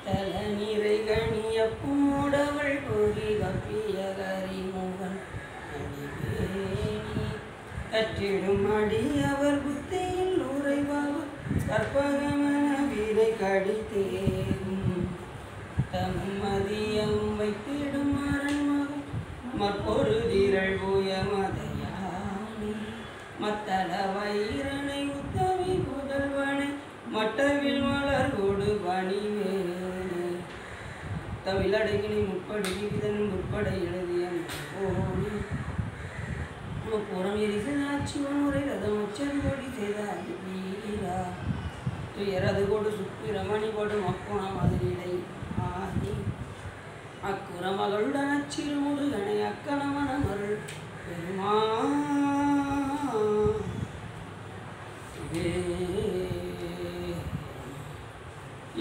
தல நீரை கணிய பூடவள் பொறி கப்பிய கரிமுகன் அடிவேணி கற்றிடும் அடியவர் புத்தியில் உறைபவர் கற்பகமன வீரை கடித்தேகும் தம்மதியம் வைத்திடும் அரண்மகம் மற்பொருதிரள் பூய மதையானி மத்தள வைரனை உத்தமி புதல்வனை மட்டவில் மலர் கொடு பணிவேனே தமிழடகினை முற்படி இதன் முற்பட எழுதிய போனி புறம் எரிசனாட்சி ஒன்முறை ரதம் உச்சரிபடி செய்தார் வீரா துயரது கொடு சுப்பிரமணி கொடு மக்கோணம் அதனிடை ஆதி அக்குற மகளுடன் அச்சிறு முருகனை அக்கணவன மருள் பெருமா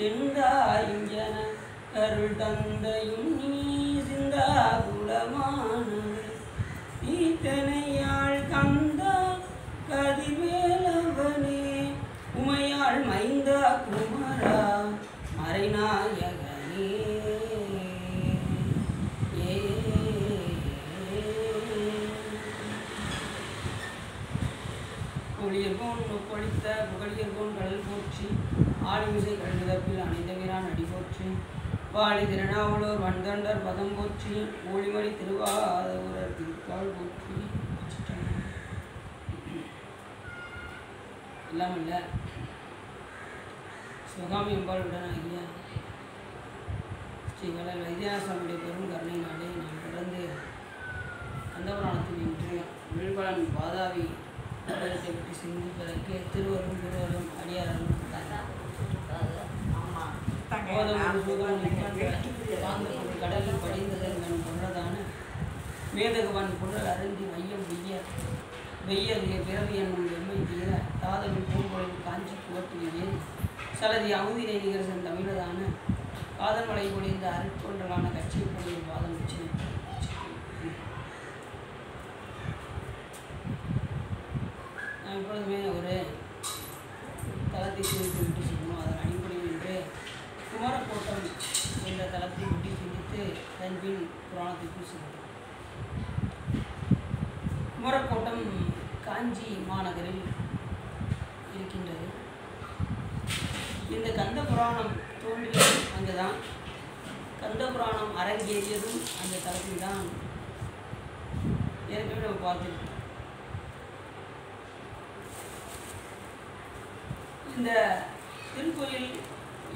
எந்தாயிஞ்சன கருள் தந்தையும் நீ சிந்தா குலமானது ஈத்தனையாள் கந்தா கதிர்வேலவனே உமையாள் மைந்தா குமரா மறைநாயகனே புகழியர்கோன் பொழித்த புகழியர்கோன் கடல் போற்றி ஆளுமிசை கழுதப்பில் அணைந்த வீரான் அடி போற்றி வாழி திருநாவலூர் வன்தொண்டர் பதம் போற்றி ஊழிமணி திருவாதூரர் திருக்கால் போற்றி எல்லாம் இல்லை சிவகாமி அம்பாளுடன் ஆகிய ஸ்ரீ வளர் வைத்தியநாதனுடைய பெரும் கருணையினாலே நாம் தொடர்ந்து கந்தபுராணத்தில் இன்று விழுப்பலன் பாதாவி நாடகத்தை பற்றி சிந்திப்பதற்கு திருவரும் திருவரும் அடியாரும் கடலில் படிந்ததன் கண் கொண்டதான மேதகவான் குரல் அருந்தி மையம் வெய்ய பிறவி என்னும் வெம்மை தீர தாதவின் பூங்கொழில் காஞ்சி புகட்டிலே சலதி அமுதினை நிகழ்சன் தமிழதான காதல்மலை பொழிந்த அருட்கொண்டலான கட்சி பொழியின் பாதம் வச்சு நான் எப்பொழுதுமே ஒரு தளத்தை குறித்து விட்டு சொல்லணும். அதன் அடிப்படையில் இன்று குமரக்கோட்டம் என்ற தளத்தை விட்டு சிந்தித்து அதன் பின் புராணத்திற்குள் சென்றோம். குமரக்கோட்டம் காஞ்சி மாநகரில் இருக்கின்றது. இந்த கந்த புராணம் தோன்றியது அங்குதான். கந்த புராணம் அரங்கேறியதும் அந்த தளத்தில் தான் ஏற்கனவே நம்ம பார்த்துருக்கோம். இந்த திருக்கோயில்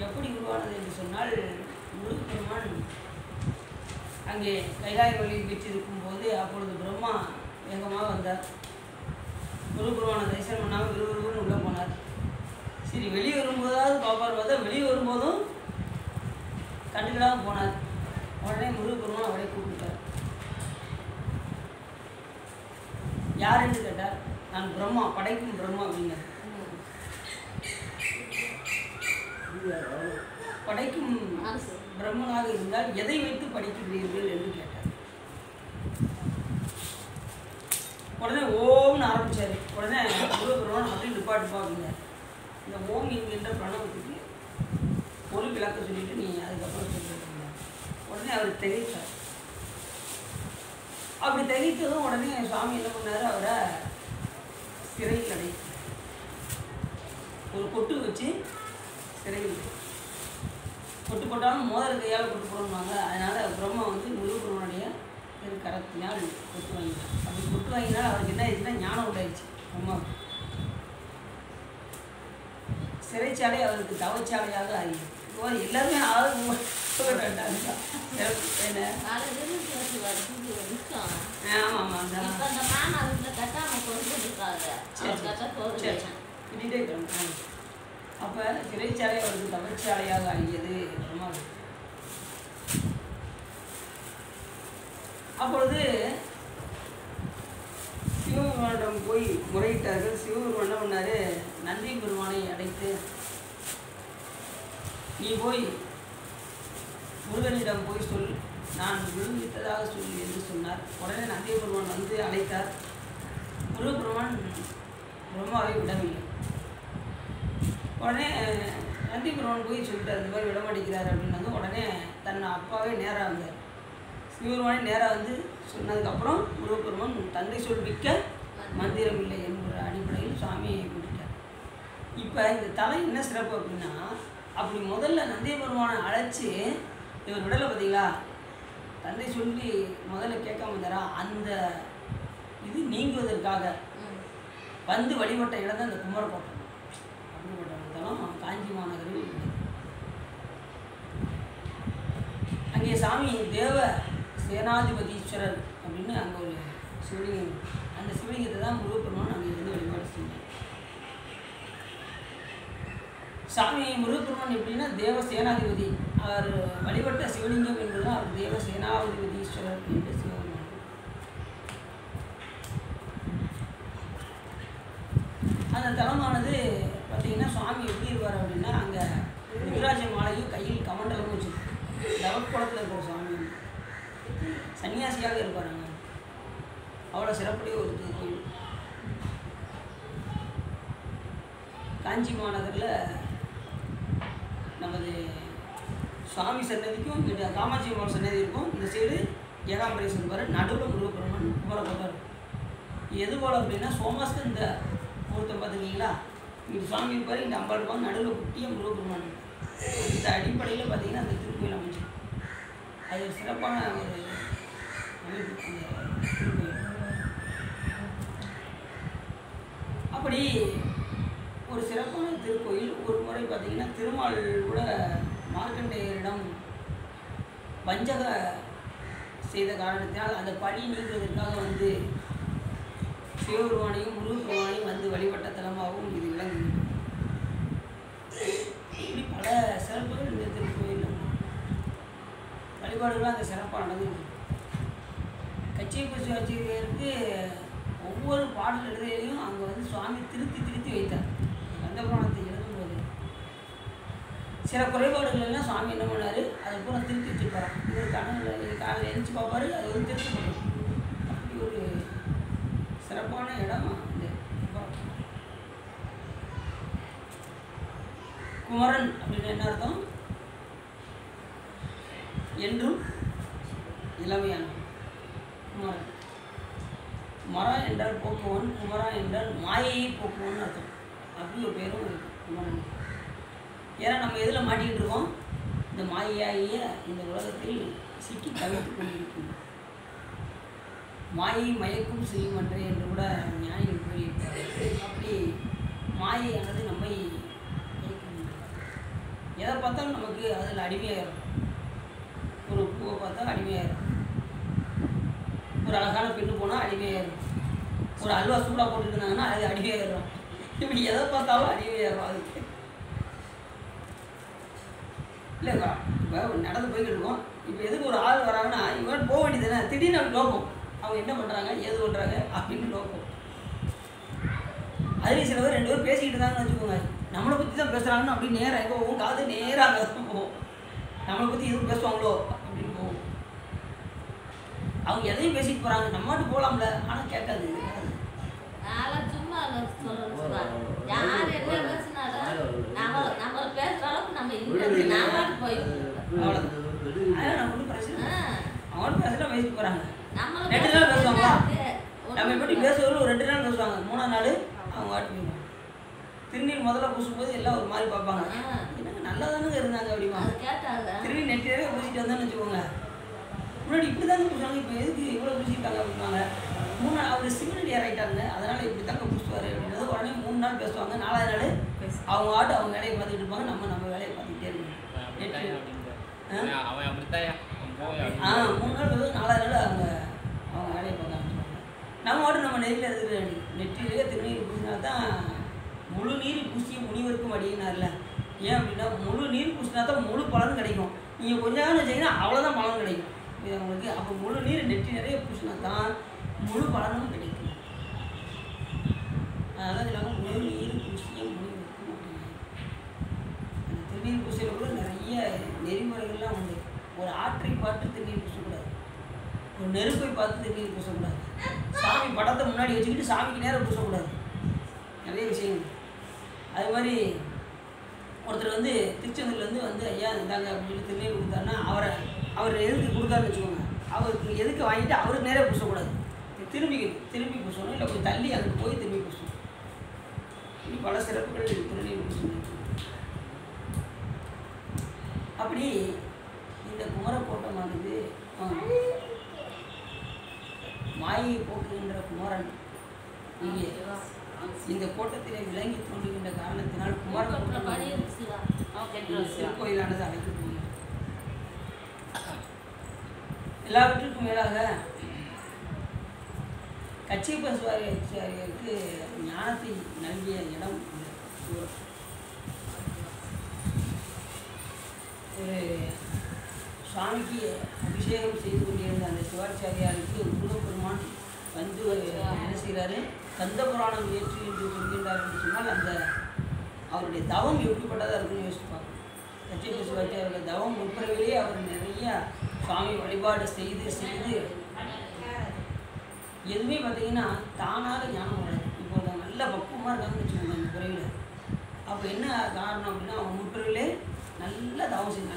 எப்படி உருவானது என்று சொன்னால், முருகப்பெருமான் அங்கே கைலாய வழியில் வீற்றிருக்கும் போது அப்பொழுது பிரம்மா வேகமாக வந்தார். முருகப்பெருமான தரிசனம் பண்ணாமல் விறுவிறுன்னு உள்ளே போனார். சரி, வெளியே வரும்போதாவது பாப்பார் பார்த்தா வெளியே வரும்போதும் கண்டுக்கிடாமல் போனார். உடனே முருகப்பெருமான் அவரை கூப்பிட்டார். யார் என்று கேட்டார். நான் பிரம்மா, படைக்கும் பிரம்மா அப்படின்னார். படைக்கும் பிரம்மனாக இருந்தால் எதை வைத்து படிக்கிறீர்கள் என்று கேட்டார். உடனே ஓம்னு ஆரம்பிச்சாரு. உடனே முருகப்பெருமான் மட்டும் நிப்பாட்டுப்பா அப்படின்னார். இந்த ஓம் என்கின்ற பிரணவத்துக்கு ஒரு விளக்க சொல்லிட்டு நீ அதுக்கப்புறம் சொல்லிட்டு உடனே அவர் திகைத்தார். அப்படி திகைத்ததும் உடனே சுவாமி என்ன பண்ணாரு, அவரை சிறையில் அடை ஒரு கொட்டு வச்சு சிறையில் கொட்டு போட்டாலும் மோதல் கையால் கொட்டு போடணுவாங்க. அதனால் பிரம்மா முருகப்பெருமானுடைய கரத்தினால் கொட்டு வாங்கினார். அப்படி கொட்டு வாங்கினால் அவருக்கு என்ன ஆயிடுச்சுன்னா ஞானம் உண்டாயிடுச்சு. பிரம்மா சிறைச்சாலை அவருக்கு தவச்சாலையாக ஆகிடுது. எல்லாருமே அப்போ சிறைச்சாலை அவருக்கு தவச்சாலையாக ஆகியது. அப்பொழுது சிவபெருமானிடம் போய் முறையிட்டார்கள். சிவபெருமான் என்ன பண்ணாரு, நந்தி பெருமானை அடைத்து நீ போய் முருகனிடம் போய் சொல், நான் விழுவித்ததாக சொல் என்று சொன்னார். உடனே நந்தி பெருமான் வந்து அழைத்தார். முருகப்பெருமான் பிரம்மாவை விடவில்லை. உடனே நந்தி பெருமான் போய் சொல்லிட்டார் இந்த மாதிரி விடமாட்டேங்கிறார் அப்படின்னது. உடனே தன் அப்பாவே நேராக வந்தார். சிவபெருமானே நேராக வந்து சொன்னதுக்கப்புறம் முருகப்பெருமான் தந்தை சொல்விக்க மந்திரம் இல்லை என்கிற அடிப்படையில் சுவாமியை கூட்டிட்டார். இப்போ இந்த தலை என்ன சிறப்பு அப்படின்னா, அப்படி முதல்ல நந்தி பெருமானை அழைச்சி இவர் விடலை பார்த்தீங்களா, தந்தை சொல்லி முதல்ல கேட்காம இருந்தாரா, அந்த இது நீங்குவதற்காக வந்து வழிபட்ட இடம் தான் இந்த குமரக்கோட்டை. அப்படிப்பட்ட இடத்தெல்லாம் காஞ்சி மாநகரில் அங்கே சாமி தேவ சேனாதிபதீஸ்வரர் அப்படின்னு அங்கே ஒரு சிவலிங்கம், அந்த சிவலிங்கத்தை தான் முருகப்பெருமான் அங்கே இருந்து வழிபாடு செஞ்சார். சாமி முருகப்பெருமான் எப்படின்னா தேவ சேனாதிபதி, அவர் வழிபட்ட சிவலிங்கம் என்பதுதான் அவர் தேவ சேனாதிபதீஸ்வரர் என்று சிவபெருமான். அந்த தலமானது பார்த்தீங்கன்னா சுவாமி எப்படி இருப்பார் அப்படின்னா, அங்கே ருத்ராட்ச மாலையும் கையில் கமண்டலமும் வச்சுருக்கோம். தவக்குளத்தில் இருக்கிற சுவாமி சன்னியாசியாக இருப்பாருங்க. அவ்வளோ சிறப்புடைய ஒரு கோயில். காஞ்சி மாநகரில் நமது சுவாமி சன்னதிக்கும் இங்கிட்ட காமாட்சி அம்மன் சன்னதி இருக்கும். இந்த சைடு ஏகாம்பரேஸ்வரர் இருப்பார், நடுவில் முருகப்பெருமான் குமரக்கோட்டை இருக்கும். எது போல் அப்படின்னா சோமாஸ்கந்த ஒருத்தர் பார்த்துருக்கீங்களா, இங்கே சுவாமி இருப்பார், இந்த அம்பாள் இருப்பாங்க, நடுவில் குட்டிய முருகப்பெருமான். இந்த அடிப்படையில் பார்த்தீங்கன்னா அந்த திருக்கோயில் அமைச்சு அது ஒரு சிறப்பான ஒரு அமைப்பு அந்த திருக்கோயில். அப்படி ஒரு சிறப்பான திருக்கோயில். ஒரு முறை பார்த்தீங்கன்னா திருமால் கூட மார்க்கண்டேயரிடம் வஞ்சக செய்த காரணத்தினால் அந்த பழி நீங்குவதற்காக வந்து சிவபெருமானையும் முருகப்பெருமானையும் வந்து வழிபட்ட தலமாகவும் இது விளங்குகிறது. இப்படி பல சிறப்புகள் இந்த திருக்கோயில் வழிபாடுகள் அந்த சிறப்பானது. கச்சியப்ப சிவாச்சியருக்கு ஒவ்வொரு பாடல் எழுதையிலையும் அங்கே வந்து சுவாமி திருத்தி வைத்தார். கந்த புராணத்தை எழுதும்போது சில குறைபாடுகள் எல்லாம் சுவாமி என்ன பண்ணார், அதை பூரா திருத்தி வச்சுருப்பார். இவர் காலையில் எழுந்து பார்ப்பாரு, அது வந்து திருத்தி பண்ணும். அப்படி ஒரு சிறப்பான இடம் இந்த குமரன் அப்படின்னு என்ன அர்த்தம், என்றும் இளமையான குமரன். மரா என்றால் போக்குவன், குமரா என்றால் மாயையை போக்குவன் அர்த்தம். அப்படி ஒரு பேரும் இருக்கு குமரன். ஏன்னா நம்ம எதில் மாட்டிக்கிட்டு இருக்கோம், இந்த மாயையாகிய இந்த உலகத்தில் சிக்கி தவிர்த்து கொண்டிருக்கும். மாயை மயக்கும் செய்யும் அன்றே என்று கூட ஞானிகள் கூறியிருக்கிறார். அப்படி மாயையானது நம்மை மயக்கும். எதை பார்த்தாலும் நமக்கு அதில் அடிமையாயிரும். ஒரு பூவை பார்த்தா அடிமையாயிரும், ஒரு அழகான பெண்ணு போனால் அடிமையாயிரும், ஒரு அல்வா சூடாக போட்டுருந்தாங்கன்னா அது அடிமையாயிரும். இப்படி எதை பார்த்தாலும் அடிமையாயிரும். அதுக்கு இல்லைக்கா, இப்போ நடந்து போய்கிட்டு இருக்கோம். இப்போ எதுக்கு ஒரு ஆள் வராங்கன்னா இவன் போக வேண்டியது தானே, திடீர்னு அப்படி நோக்கம் அவங்க என்ன பண்ணுறாங்க ஏது பண்ணுறாங்க அப்படின்னு நோக்கம். அதுலேயும் சில பேர் 2 பேர் பேசிக்கிட்டு இருந்தாங்கன்னு வச்சுக்கோங்க, நம்மளை பற்றி தான் பேசுகிறாங்கன்னு அப்படி நேராக எங்கே போகும், காது நேராக அங்கே தான் போகும். நம்மளை பற்றி எதுவும் பேசுவாங்களோ அப்படின்னு போகும். அவங்க எதையும் பேசிட்டு போகிறாங்க, நம்ம மட்டும் போகலாம்ல, ஆனால் கேட்காது. சும்மா யார் என்ன பேசினாலும் நம்ம பேசுகிற அளவுக்கு நம்ம இல்லை போய் அவ்வளோதான். அதனால் நம்ம ஒன்றும் பிரச்சனை, அவங்களும் பேசுகிறா பேசிட்டு போகிறாங்க. 2 நாள் பேசுவாங்களா, நம்ம எப்படி பேசுவாங்க, ஒரு 2 நாள் பேசுவாங்க, 3ஆம் நாள் அவங்க வாட்டி போயிடுவாங்க. திருநீர் முதல்ல பூசும்போது எல்லாம் ஒரு மாதிரி பார்ப்பாங்க, என்னங்க நல்லா தானே இருந்தாங்க அப்படிமா. திருநீர் நெட்டிலே பூசிட்டு வந்தோன்னு வச்சுக்கோங்க, முன்னாடி இப்படி தாங்க பூசுவாங்க, இப்போ எதுக்கு இவ்வளோ பூசிட்டாங்க அப்படின்னாங்க. 3 நாள் அவர் சிவனடியார் ஆகிட்டாங்க, அதனால் இப்படி தாங்க பூசுவார் அப்படின்றது. உடனே 3 நாள் பேசுவாங்க, 4ஆவது நாள் அவங்க ஆட்டு அவங்க வேலையை பார்த்துக்கிட்டு இருப்பாங்க, நம்ம வேலையை பார்த்துக்கிட்டே இருக்கணும். 3 நாள் பேசுவாங்க, 4ஆவது நாள் அவங்க வேலையை பார்க்க ஆரம்பிச்சுப்பாங்க. நம்ம ஆட்டு நம்ம நெறியில் இருக்கிற நெற்றிலேயே திருநீர் பூசினா தான் முழு நீர் பூசிய முனிவருக்கும் அடியினார்ல. ஏன் அப்படின்னா முழு நீர் பூசினா தான் முழு பலன் கிடைக்கும். நீங்கள் கொஞ்ச நேரம் வச்சிங்கன்னா அவ்வளோதான் பலன் கிடைக்கும் இது அவங்களுக்கு. அப்போ முழு நீர் நெற்றி நிறைய பூசினா தான் முழு பலனும் கிடைக்கும். அதனால் இல்லாமல் முழு நீர் பூசிய முனிவருக்கும் அப்படின்னா அந்த திருநீர் பூசியில் கூட நிறைய நெறிமுறைகள்லாம் உண்டு. ஒரு ஆற்றை பார்த்து திருநீர் பூசக்கூடாது, ஒரு நெருப்பை பார்த்து திருநீர் பூசக்கூடாது, சாமி படத்தை முன்னாடி வச்சுக்கிட்டு சாமிக்கு நேரம் பூசக்கூடாது, நிறைய விஷயங்கள். அது மாதிரி ஒருத்தர் வந்து திருச்செந்தூர்லேருந்து வந்து ஐயா இந்தாங்க அப்படின்னு திருநீர் கொடுத்தாருன்னா அவர் எதுக்கு கொடுத்தாருன்னு வச்சுக்கோங்க, அவருக்கு எதுக்கு வாங்கிட்டு அவருக்கு நேரே பூசக்கூடாது, திரும்பி பூசணும், இல்லை கொஞ்சம் தள்ளி அங்கே போய் திரும்பி பூசணும். இப்படி பல சிறப்புகள் திருநீர் பூசணும். அப்படி இந்த குமரக்கோட்டமானது மாயை போக்குகின்ற குமரன் இங்கே இந்த கோட்டத்திலே விளங்கி தோன்றுகின்ற காரணத்தினால் குமரக்கோட்டம் திருக்கோயிலானது அழைக்கப்படுகிறது. எல்லாவற்றுக்கும் மேலாக கச்சியப்ப சிவாச்சாரியருக்கு ஞானத்தை நல்கிய இடம் ஒரு சுவாமிக்கு அபிஷேகம் செய்து கொண்டிருந்த அந்த சிவாச்சாரியாருக்கு முருகப்பெருமான் வந்து என்ன செய்கிறாரு, கந்த புராணம் ஏற்று என்று சொல்கின்றார் என்று சொன்னால் அந்த அவருடைய தவம் எப்படிப்பட்டதாக இருக்குன்னு யோசிப்பாங்க. கச்சியப்ப சிவாச்சாரியோட தவம் முற்பிறவிலேயே அவர் நிறைய சுவாமி வழிபாடு செய்து எதுவுமே பார்த்தீங்கன்னா தானாக ஞானம் வராது. இப்போ நல்ல பக்குவமாக இருக்காங்கன்னு வச்சுக்கோங்க அந்த பிறவியில். அப்போ என்ன காரணம் அப்படின்னா அவங்க முற்பிறவிலே நல்லா தவம் செஞ்சு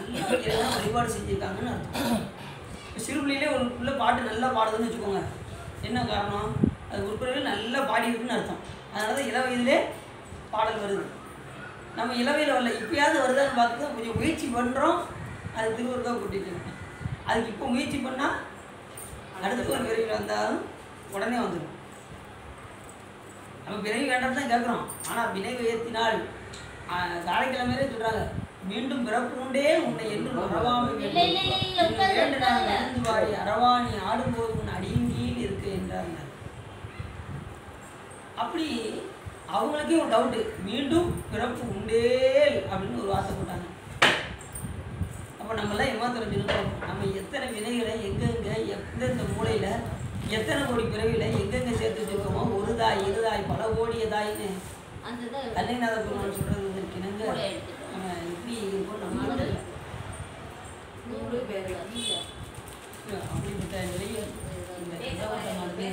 நல்லா வழிபாடு செஞ்சுருக்காங்கன்னு அர்த்தம். இப்போ சிறு பிள்ளையிலே ஒரு பிள்ளை பாட்டு நல்லா பாடுதுன்னு வச்சுக்கோங்க, என்ன காரணம், அது முற்பிறவிலே நல்லா பாடி இருக்குன்னு அர்த்தம். அதனால தான் இள வயதிலே பாடல் வருது. நம்ம இளவையில் வரல, இப்போயாவது வருதான்னு பார்த்து கொஞ்சம் முயற்சி பண்ணுறோம், அது திருவருக்காக கூட்டிட்டு அதுக்கு இப்போ முயற்சி பண்ணால் அடுத்து ஒரு பிறவியில் வந்தாலும் உடனே வந்துடும். நம்ம பிறவி வேண்டாம் தான் கேட்குறோம், ஆனால் வினை உயர்த்தினால் காலைக்கிழமையிலே சொல்கிறாங்க, மீண்டும் பிறப்புண்டே உன்னை என்று அறவாமை வேண்டு நான் நடந்து வாடி அறவாணி ஆடும்போது உன் அடியங்கீழ் இருக்கு என்றாங்க. அப்படி அவங்களுக்கே ஒரு டவுட்டு, மீண்டும் பிறப்பு உண்டே அப்படின்னு ஒரு வார்த்தை போட்டாங்க. அப்போ நம்மளாம் ஏமாத்துறோம், நம்ம எத்தனை வினைகளை எங்கெங்கே எந்தெந்த மூலையில் எத்தனை கோடி பிறவியில் எங்கெங்கே சேர்த்து வச்சுருக்கோமோ, ஒரு தாய் இரு தாய் பல கோடிய தாயின்னு கல்லைநாத பெருமான் சொல்கிறது இணங்க நம்ம எப்படி இருக்கோம் நம்ம அப்படிப்பட்ட நிலையில் இந்த கந்தகோட்டமானது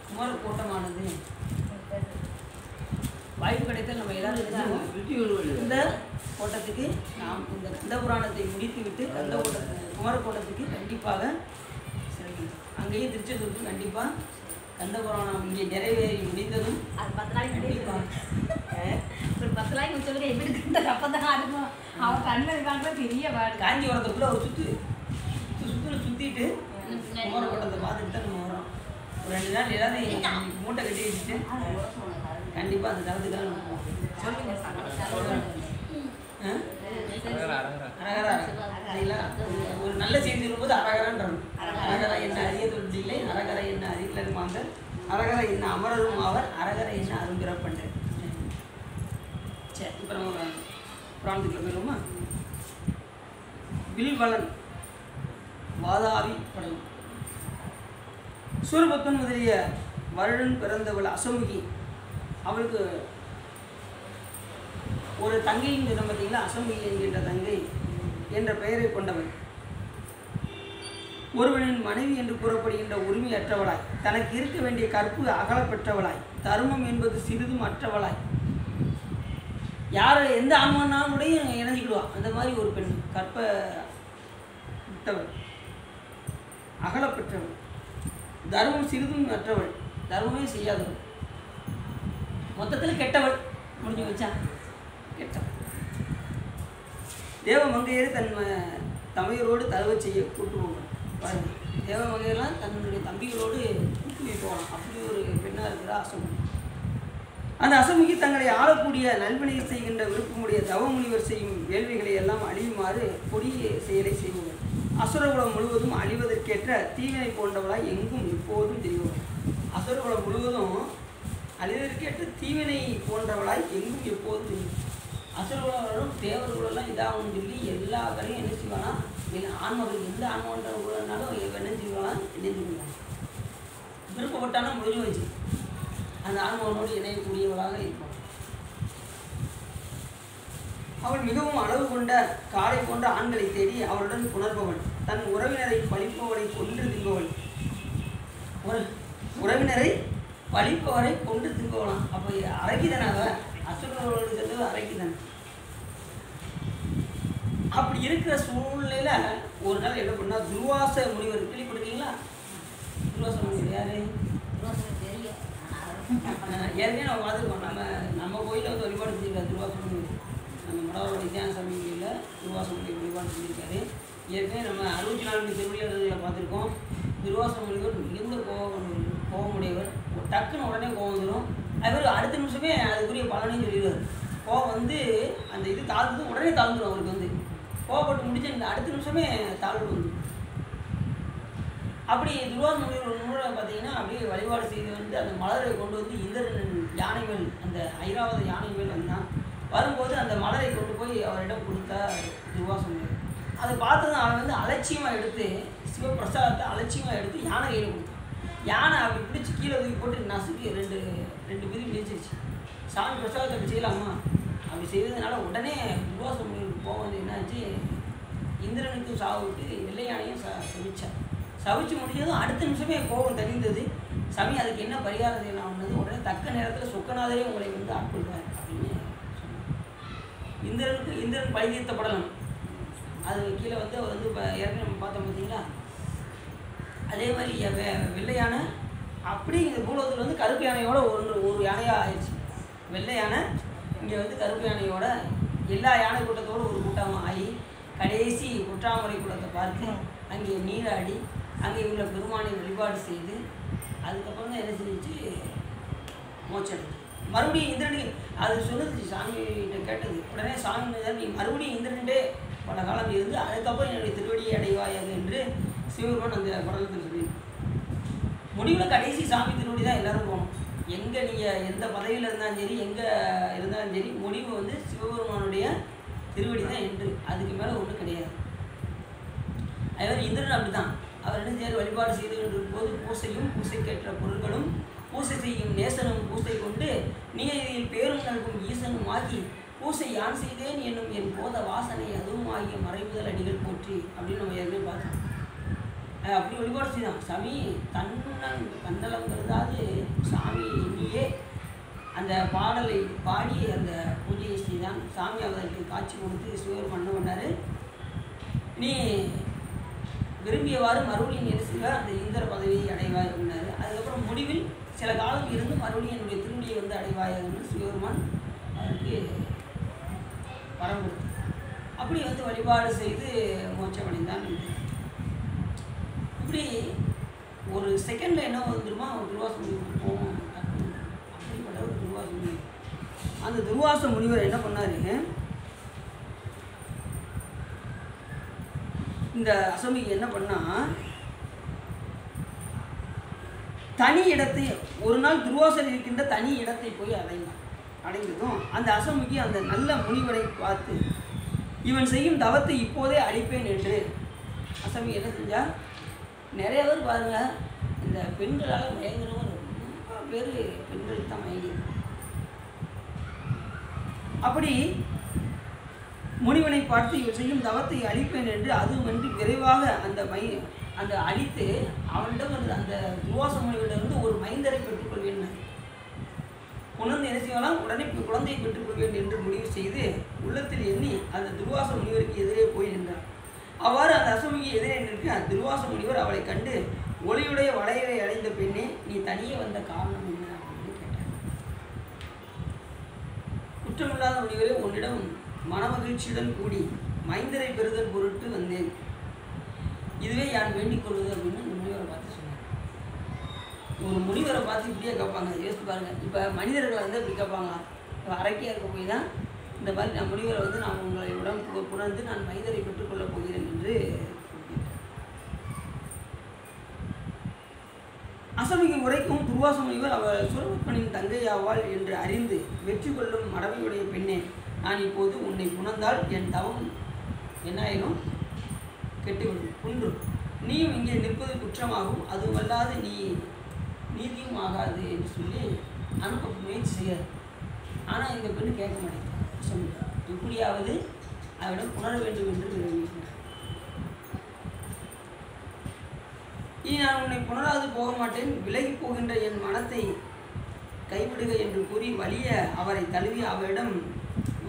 குமரக்கோட்டமானது வாய்ப்பு கிடைத்தால் நம்ம எல்லாரும் இந்த கோட்டத்துக்கு நாம் இந்த கந்த புராணத்தை முடித்துவிட்டு குமரக்கோட்டத்துக்கு கண்டிப்பாக சிறக்கும். அங்கேயும் திருச்செந்தூருக்கு கண்டிப்பாக கந்த புராணம் இங்கே நிறைவேறி முடிந்ததும் அது 10 நாளைக்கு கண்டிப்பாக ஒரு 10 நாளைக்கு முடிச்சவங்க எப்படி இருக்கின்ற அப்போ தான் இருக்கும். அவன் கண்ணில் இருக்காங்க பெரிய வாடு. காஞ்சிபுரத்துக்குள்ளே ஒரு சுற்றிட்டு குமரக்கோட்டத்தை பார்த்துட்டு தான் நம்ம வரோம். ஒரு 2 நாள் எல்லாத்தையும் மூட்டை கட்டி வச்சுட்டு கண்டிப்பாக அந்த தளத்துக்காக நம்ம போவோம். அரகரா சரிங்களா? ஒரு நல்ல செய்தி சொல்லும்போது அரகரான்றோம். அரகரா என்ன அரிய தொழிலை அரகரை என்ன அறிவிலருமாங்க அரகரை என்ன அமரரும் ஆவர் அரகரை என்ன அரும்பிறப்பண்டு. சரி, இப்போ நம்ம புராணத்துக்குள்ள போயிடுவோமா? வில்வலன் வாதாவி படம் சூரபத்மன் முதலிய வருடன் பிறந்தவள் அசமுகி. அவளுக்கு ஒரு தங்கையின் சொன்ன பார்த்தீங்களா, அசமுகி என்கின்ற தங்கை என்ற பெயரை கொண்டவள். ஒருவனின் மனைவி என்று கூறப்படுகின்ற உரிமையற்றவளாய், தனக்கு இருக்க வேண்டிய கற்பு அகலப்பெற்றவளாய், தர்மம் என்பது சிறிதும் அற்றவளாய், யார் எந்த ஆன்மானாலும் கூட இணைஞ்சிக்கிடுவான் அந்த மாதிரி ஒரு பெண். கற்ப விட்டவள், அகலப்பெற்றவள், தர்மம் சிறிதும் அற்றவள், தர்மமே செய்யாதவள், மொத்தத்தில் கெட்டவள். முடிஞ்சு வச்சா கெட்டவள். தேவமங்கையர் தன் தமையரோடு தழுவ செய்ய கூட்டுவோம் பாருங்க. தேவமங்கையெல்லாம் தன்னுடைய தம்பிகளோடு கூட்டி போகலாம். அப்படி ஒரு பெண்ணாக இருக்கிற அசமுகி. அந்த அசமுகி தங்களை ஆளக்கூடிய நல்வினையை செய்கின்ற விருப்பமுடைய தவமுனிவர் செய்யும் வேள்விகளை எல்லாம் அழியுமாறு கொடிய செயலை செய்பவர். அசுரகுலம் முழுவதும் அழிவதற்கேற்ற தீவினை போன்றவளாய் எங்கும் இப்போதும் தெரியும். அசுரகுலம் முழுவதும் அழிவதற்கேற்ற தீவினை போன்றவளாய் எங்கும் எப்போதும் தெரியும். அசுரகுலம் தேவர்களெல்லாம் இதாகணும்னு சொல்லி எல்லா கரையும் என்ன செய்வானா, ஆன்மகள் எந்த ஆன்மன்ற உள்ளனாலும் என்ன செய்வானா, இணைந்துருவாங்க. விருப்பப்பட்டாலும் முடிஞ்சு வச்சு அந்த ஆன்மகனோடு இணையக்கூடியவளாக இருப்பாள். அவள் மிகவும் அளவு கொண்ட காளை போன்ற ஆண்களை தேடி அவளுடன் புணர்பவள். தன் உறவினரை பழிப்பவரை கொன்று தின்பவள். உறவினரை பழிப்பவரை கொன்று தின்பவளாம். அப்போ அரக்கிதனாக அசுரர்களோடு அரைக்கிதன். அப்படி இருக்கிற சூழ்நிலையில ஒரு நாள் என்ன பண்ணா துர்வாச முனிவர் கேள்விப்பட்டிருக்கீங்களா? துர்வாச முனிவர் யாரு? தெரியும். ஏற்கனவே நம்ம பார்த்துருக்கோம். நம்ம கோயிலில் வந்து வழிபாடு செஞ்சிருக்காரு துர்வாச முனிவர். நம்ம மடவரோட வித்தியான சாமி கோயிலில் துர்வாச முனிவர் வழிபாடு செஞ்சிருக்காரு. ஏற்கனவே நம்ம 64 திருவிளையாடல்களை பார்த்துருக்கோம். துர்வாச முனிவர் மிகுந்த கோபமுடையவர். டக்குன்னு உடனே கோபம் வந்துடும். அவர் அடுத்த நிமிஷமே அதுக்குரிய பலனையும் சொல்லிடுவார். கோபம் வந்து அந்த இது தாழ்ந்து உடனே தாழ்ந்துடும். அவருக்கு வந்து கோபப்பட்டு முடிச்சு இந்த அடுத்த நிமிஷமே தாழ்வு வந்து அப்படி துர்வாச முனிவர் ஒரு முறை பார்த்தீங்கன்னா அப்படியே வழிபாடு செய்து வந்து அந்த மலரை கொண்டு வந்து இந்திரன் யானை மேல் அந்த ஐராவத யானை மேல் வந்தான். வரும்போது அந்த மலரை கொண்டு போய் அவரிடம் கொடுத்தா துர்வாச முனிவர். அதை பார்த்ததும் அவன் வந்து அலட்சியமாக எடுத்து சிவபிரசாதத்தை அலட்சியமாக எடுத்து யானை கையில் கொடுத்தான். யானை அப்படி பிடிச்சி கீழே தூக்கி போட்டு நசுக்கி ரெண்டு பிரி மிதிச்சிருச்சு. சாமி பிரசாதத்தை அப்படி செய்யலாமா? அப்படி செய்ததுனால உடனே துர்வாச முனிவருக்கு போக வந்து என்னாச்சு, இந்திரனுக்கும் சாவு விட்டு வெள்ளை யானையும் சவிச்சார். சவிச்சு முடிஞ்சதும் அடுத்த நிமிஷமே கோபம் தணிந்தது. சாமி அதுக்கு என்ன பரிகாரம் செய்யலாம்னது உடனே தக்க நேரத்தில் சொக்கநாதரே உங்களை வந்து ஆட்கொள்வார் அப்படின்னு சொன்னார். இந்திரன் பழி தீர்த்தப்படலாம். அது கீழே வந்து அவர் வந்து இப்போ ஏற்கனவே நம்ம பார்த்தோம் பார்த்தீங்களா? அதே மாதிரி வெள்ளை யானை அப்படி இந்த பூலோகத்தில் வந்து கருப்பு யானையோட ஒரு யானையாக ஆயிடுச்சு. வெள்ளை யானை இங்கே வந்து கருப்பு யானையோட எல்லா யானை கூட்டத்தோடு ஒரு கூட்டமாக ஆகி கடைசி குற்றாமரை குளத்தை பார்த்து அங்கே நீராடி அங்கே உள்ள பெருமானை வழிபாடு செய்து அதுக்கப்புறம் தான் என்ன செஞ்சிச்சு, மோட்சம். மறுபடியும் இந்திரனுக்கு அது சொல்லுது, சாமிகிட்ட கேட்டது. உடனே சாமி நீ மறுபடியும் இந்திரன்டே பல காலம் இருந்து அதுக்கப்புறம் என்னுடைய திருவடியை அடைவாயாக என்று சிவபெருமான் அந்த படலத்தில் சொல்லியிருக்கோம். முடிவில் கடைசி சாமி திருவடி தான் எல்லாரும் போகணும். எங்கே நீங்கள் எந்த பதவியில் இருந்தாலும் சரி, எங்கே இருந்தாலும் சரி, முடிவு வந்து சிவபெருமானுடைய திருவடி தான் என்று. அதுக்கு மேலே ஒன்றும் கிடையாது. அதே இந்திரன் அப்படி தான். அவர் என்ன செய்ய வழிபாடு செய்து கொண்டிருக்கும்போது பூசையும் பூசைக்கேற்ற பொருட்களும் பூசை செய்யும் நேசனும் பூசை கொண்டு நீதியில் பேரும் நல்கும் ஈசனும் ஆகி பூசை யான் செய்தேன் என்னும் என் போத வாசனை அதுவும் ஆகிய மறைமுதல் அடிகள் போற்றி அப்படின்னு நம்ம ஏற்கனவே பார்த்தோம். அப்படி வழிபாடு செய்தான். சாமி தன்னலம் கருதாது சாமி எண்ணியே அந்த பாடலை பாடி அந்த பூஜையை செய்தான். சாமி அவருக்கு காட்சி கொடுத்து சிவபெருமான் என்ன பண்ணார், நீ விரும்பியவாறு மறுபடியும் என்ன செய்வார், அந்த இந்திர பதவியை அடைவாய் அப்படின்னாரு. அதுக்கப்புறம் முடிவில் சில காலம் இருந்து மறுபடியும் என்னுடைய திருவடியை வந்து அடைவாயன்னு சிவபெருமான் அவருக்கு வரம் கொடுத்தார். அப்படி வந்து வழிபாடு செய்து மோட்சம் அடைந்தான். இப்படி ஒரு செகண்டில் என்ன வந்துருமா, துர்வாச முனிவர் போவோம். அப்படிப்பட்ட ஒரு துர்வாச முனிவர். அந்த துர்வாச முனிவர் என்ன பண்ணாரு, இந்த அசமிக்கு என்ன பண்ணா, தனி இடத்தை ஒரு நாள் துர்வாசர் இருக்கின்ற தனி இடத்தை போய் அடைந்ததும் அந்த அசமிக்கு அந்த நல்ல முனிவரை பார்த்து இவன் செய்யும் தவத்தை இப்போதே அழிப்பேன் என்று அசமி என்ன செஞ்சா, நிறைய பேர் பாருங்க இந்த பெண்களால் மயங்குறவங்க ரொம்ப பேர் பெண்களுக்கு தான் மயங்கி. அப்படி முனிவனை பார்த்து இவன் செய்யும் தவத்தை அழிப்பேன் என்று அதுவன்றி விரைவாக அந்த அழித்து அவனிடம் அந்த துர்வாச முனிவனிலிருந்து ஒரு மைந்தரை பெற்றுக்கொள்வேன். உணர்ந்து என்ன செய்யலாம், உடனே குழந்தையை பெற்றுக்கொள்வேன் என்று முடிவு செய்து உள்ளத்தில் எண்ணி அந்த துர்வாச முனிவருக்கு எதிரே போய் நின்றார். அவ்வாறு அந்த அசமிக்கு எதிரே நிற்க துர்வாச முனிவர் அவளை கண்டு, ஒளியுடைய வளையலை அடைந்த பெண்ணே, நீ தனியே வந்த காரணம் என்ன அப்படின்னு கேட்டார். குற்றமில்லாத முனிவரே, உன்னிடம் மனமகிழ்ச்சியுடன் கூடி மைந்தரை பெறுதல் பொருட்டு வந்தேன். இதுவே யான் வேண்டிக் கொள்வது அப்படின்னு முனிவரை பார்த்து சொன்னார். ஒரு முனிவரை பார்த்து இப்படியே கேட்பாங்க, யோசித்து பாருங்க. இப்போ மனிதர்களை வந்து இப்படி கேட்பாங்க, இப்போ அரக்கியாக இருக்க போய் தான் இந்த மாதிரி நான் முனிவரை வந்து நான் உங்களை உடம்பு புணர்ந்து நான் மைந்தரை பெற்றுக்கொள்ளப் போகிறேன் என்று அசமிக்கு உரைக்கும் துர்வாச முனிவர் அவர் சுரபத்மனின் தங்கையாவாள் என்று அறிந்து வெற்றி கொள்ளும் மடமையுடைய பெண்ணே, நான் இப்போது உன்னை புணர்ந்தால் என் தவம் என்னாயிரும், கெட்டுவிடும், குன்றும். நீயும் இங்கே நிற்பது குற்றமாகும், அதுவல்லாது நீ நீதியும் ஆகாது என்று சொல்லி அனுப்ப முயற்சி செய்யாது. ஆனால் இந்த பெண்ணு கேட்க மாட்டேங்குது. சொல்லுங்கள், எப்படியாவது அவரிடம் புணர வேண்டும் என்று விரும்புகிறேன். இனி நான் உன்னை புணராது போக மாட்டேன், விலகி போகின்ற என் மனத்தை கைவிடுக என்று கூறி வலிய அவரை தழுவி அவரிடம்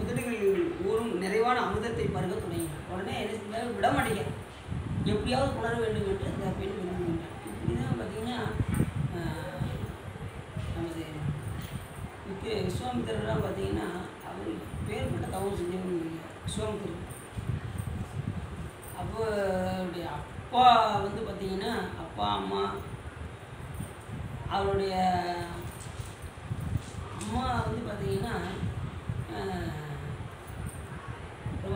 உதடுகளில் ஊறும் நிறைவான அமுதத்தை பருக துணையினார். உடனே என்ன செஞ்சால் விட மாட்டேங்க, எப்படியாவது உணர வேண்டும் என்று அந்த பெண் விரும்புகின்றார். இப்படிதான் பார்த்தீங்கன்னா நமது விஸ்வாமித்திரர்லாம் பார்த்தீங்கன்னா அவர் பேர்பட்ட தவம் செஞ்சவங்க இல்லை விஸ்வாமித்திரர். அப்போ அவருடைய அப்பா வந்து பார்த்தீங்கன்னா அப்பா அம்மா, அவருடைய அம்மா வந்து பார்த்தீங்கன்னா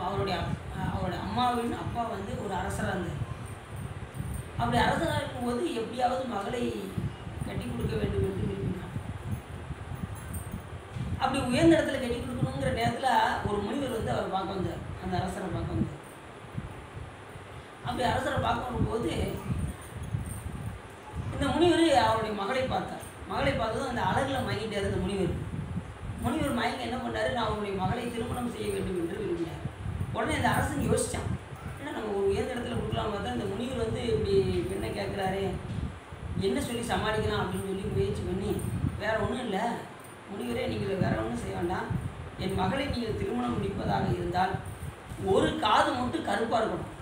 அவருடைய அம்மாவின் அப்பா வந்து ஒரு அரசராக இருந்தார். அப்படி அரசராக இருக்கும்போது எப்படியாவது மகளை கட்டி கொடுக்க வேண்டும் என்று விரும்பினார். அப்படி உயர்ந்த இடத்துல கட்டி கொடுக்கணுங்கிற நேரத்தில் ஒரு முனிவர் வந்து அவர் பார்க்க வந்தார், அந்த அரசரை பார்க்க வந்தார். அப்படி அரசரை பார்க்க வரும்போது இந்த முனிவர் அவருடைய மகளை பார்த்தார். மகளை பார்த்ததும் அந்த அழகில் மயங்கிட்டார் அந்த முனிவர். முனிவர் மயங்கி என்ன பண்ணார், நான் அவருடைய மகளை திருமணம் செய்ய வேண்டும் என்று விரும்பினார். உடனே அந்த அரசன் யோசித்தான், ஏன்னா நம்ம ஒரு உயர்ந்த இடத்துல கொடுக்கலாம் பார்த்தா இந்த முனிவர் வந்து இப்படி பெண்ணை கேட்குறாரு, என்ன சொல்லி சமாளிக்கலாம் அப்படின்னு சொல்லி முயற்சி பண்ணி, வேறு ஒன்றும் இல்லை முனிவரே, நீங்கள் வேறு ஒன்றும் செய்ய வேண்டாம், என் மகளை நீங்கள் திருமணம் முடிப்பதாக இருந்தால் ஒரு காது மட்டும் கருப்பாக இருக்கணும்,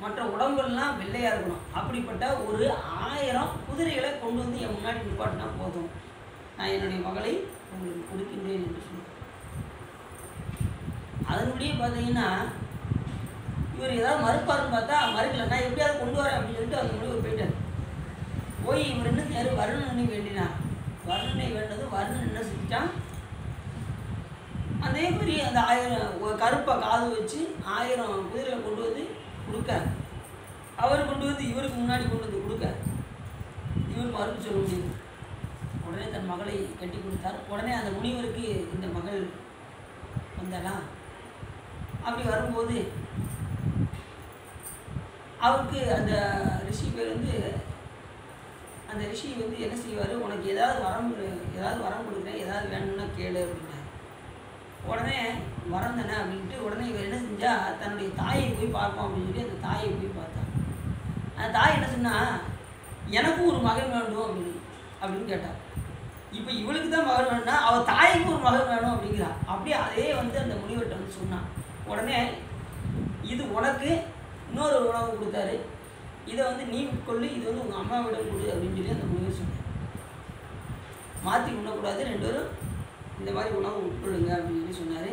மற்ற உடம்பெல்லாம் வெள்ளையாக இருக்கணும், அப்படிப்பட்ட ஒரு 1000 குதிரைகளை கொண்டு வந்து என் முன்னாடி நிப்பாட்டினா போதும், நான் என்னுடைய மகளை உங்களுக்கு கொடுக்கின்றேன் என்று சொன்னார். அதனுடைய பார்த்தீங்கன்னா இவர் ஏதாவது மறுப்பாருன்னு பார்த்தா மறுக்கல, நான் எப்படியாவது கொண்டு வரேன் அப்படின்னு சொல்லிட்டு அந்த முனிவர் போயிட்டார். போய் இவர் என்ன யார் வருணனை வேண்டினார். வருணனை வேண்டது, வருணன் என்ன செஞ்சுட்டான், அதே மாதிரி அந்த 1000 கருப்பை காது வச்சு 1000 குதிரைகளை கொண்டு வந்து கொடுக்க, அவர் கொண்டு வந்து இவருக்கு முன்னாடி கொண்டு வந்து கொடுக்க, இவர் மறுப்பு சொல்ல முடியுது. உடனே தன் மகளை கட்டி கொடுத்தார். உடனே அந்த முனிவருக்கு இந்த மகள் வந்தாலாம். அப்படி வரும்போது அவருக்கு அந்த ரிஷி பேர் வந்து, அந்த ரிஷி வந்து என்ன செய்வார், உனக்கு ஏதாவது வரம் கொடுக்குறேன், ஏதாவது வேணும்னா கேளு அப்படின்னாரு. உடனே வரம் தானே அப்படின்ட்டு உடனே இவர் என்ன செஞ்சா, தன்னுடைய தாயை போய் பார்ப்போம் அப்படின்னு சொல்லி அந்த தாயை போய் பார்த்தான். அந்த தாய் என்ன சொன்னா, எனக்கும் ஒரு மகன் வேண்டும் அப்படின்னு கேட்டார். இப்போ இவளுக்கு தான் மகன் வேணும்னா அவள் தாய்க்கு ஒரு மகன் வேணும் அப்படிங்கிறா. அப்படியே அதே வந்து அந்த முனிவர்கிட்ட வந்து சொன்னான். உடனே இது உனக்கு இன்னொரு உணவு கொடுத்தாரு, இதை வந்து நீ உட்கொள்ளு, இது வந்து உங்கள் அம்மாவிடம் கொடு அப்படின்னு சொல்லி அந்த முனிவர் சொன்னார். மாற்றி உண்ணக்கூடாது, 2 பேரும் இந்த மாதிரி உணவு உட்கொள்ளுங்க அப்படின்னு சொல்லி சொன்னார்.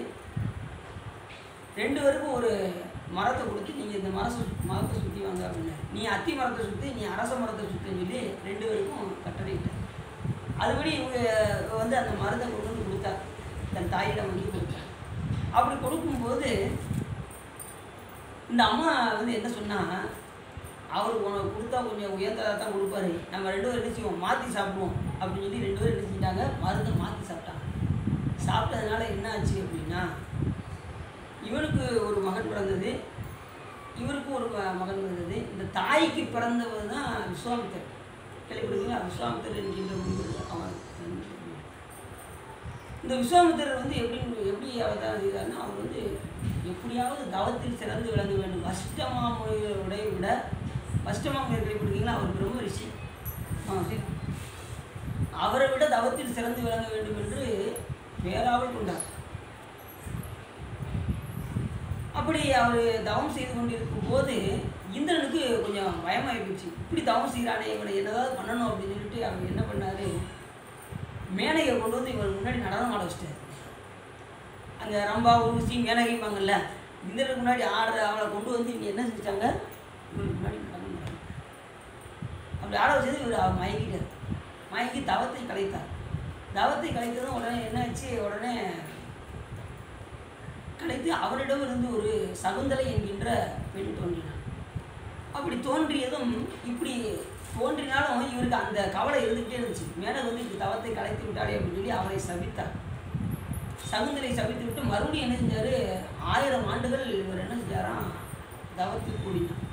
2 பேருக்கும் ஒரு மரத்தை கொடுத்து, நீங்கள் இந்த மரத்தை சுற்றி வாங்க அப்படின்னாரு. நீ அத்தி மரத்தை சுற்றி, நீ அரச மரத்தை சுற்றின்னு சொல்லி 2 பேருக்கும் கட்டளையிட்டார். அதுபடி இவங்க வந்து அந்த மரத்தை கொண்டு வந்து கொடுத்தார், தன் தாயிடம் வந்து கொடுத்தார். அப்படி கொடுக்கும்போது இந்த அம்மா வந்து என்ன சொன்னால், அவருக்கு உனக்கு கொடுத்தா கொஞ்சம் உயர்ந்ததாக தான் கொடுப்பாரு, நம்ம 2 பேரும் என்ன செய்வோம், மாற்றி சாப்பிடுவோம் அப்படின்னு சொல்லி 2 பேரும் என்ன செஞ்சிட்டாங்க, மருந்தை மாற்றி சாப்பிட்டாங்க. சாப்பிட்டதுனால என்ன ஆச்சு அப்படின்னா, இவனுக்கு ஒரு மகன் பிறந்தது, இவருக்கும் ஒரு மகன் பிறந்தது. இந்த தாய்க்கு பிறந்தவர் தான் விஸ்வாமித்தர். கேள்விப்படுறீங்களா? விஸ்வாமித்தர் என்கின்ற முனிவர் அவர். இந்த விஸ்வாமித்தர் வந்து எப்படி அவதாரம் செய்தார்னா, அவர் வந்து எப்படியாவது தவத்தில் சிறந்து விளங்க வேண்டும். வசிஷ்டமாமுனிவரை விட, வசிஷ்டமாமுனிவர் கேள்விப்படுறீங்களா, அவர் பிரம்ம ரிஷி, அவரை விட தவத்தில் சிறந்து விளங்க வேண்டும் என்று பேராவல் கொண்டார். அப்படி அவர் தவம் செய்து கொண்டிருக்கும் போது இந்திரனுக்கு கொஞ்சம் பயமாகிடுச்சு. இப்படி தவம் செய்கிறானே, இவனை என்னதாவது பண்ணணும் அப்படின்னு சொல்லிட்டு அவர் என்ன பண்ணார், மேனகையை கொண்டு வந்து இவர் முன்னாடி நடனம் ஆட வச்சிட்டார். அங்கே ரம்பா ஊர்வசி மேனகைப்பாங்கல்ல, இந்திரனுக்கு முன்னாடி ஆடுற அவளை கொண்டு வந்து இங்கே என்ன செஞ்சாங்க, இவருக்கு முன்னாடி நடனம் ஆட. அப்படி ஆட வச்சது இவர் மயங்கிட்டார். மயங்கி தவத்தை கலைத்தார். தவத்தை கலைத்ததும் உடனே என்னாச்சு, உடனே கலைத்து அவரிடம் இருந்து ஒரு சகுந்தலை என்கின்ற பெண் தோன்றினார். அப்படி தோன்றியதும், இப்படி தோன்றினாலும் இவருக்கு அந்த கவலை இருந்துகிட்டே இருந்துச்சு. மேலே வந்து இப்படி தவத்தை கலைத்து விட்டாலே அப்படின்னு சொல்லி அவரை சபித்தார். சகுந்தலை சபித்து விட்டு மறுபடியும் என்ன செஞ்சார், 1000 ஆண்டுகள் இவர் என்ன செஞ்சாராம், தவத்தில் கூடினார்.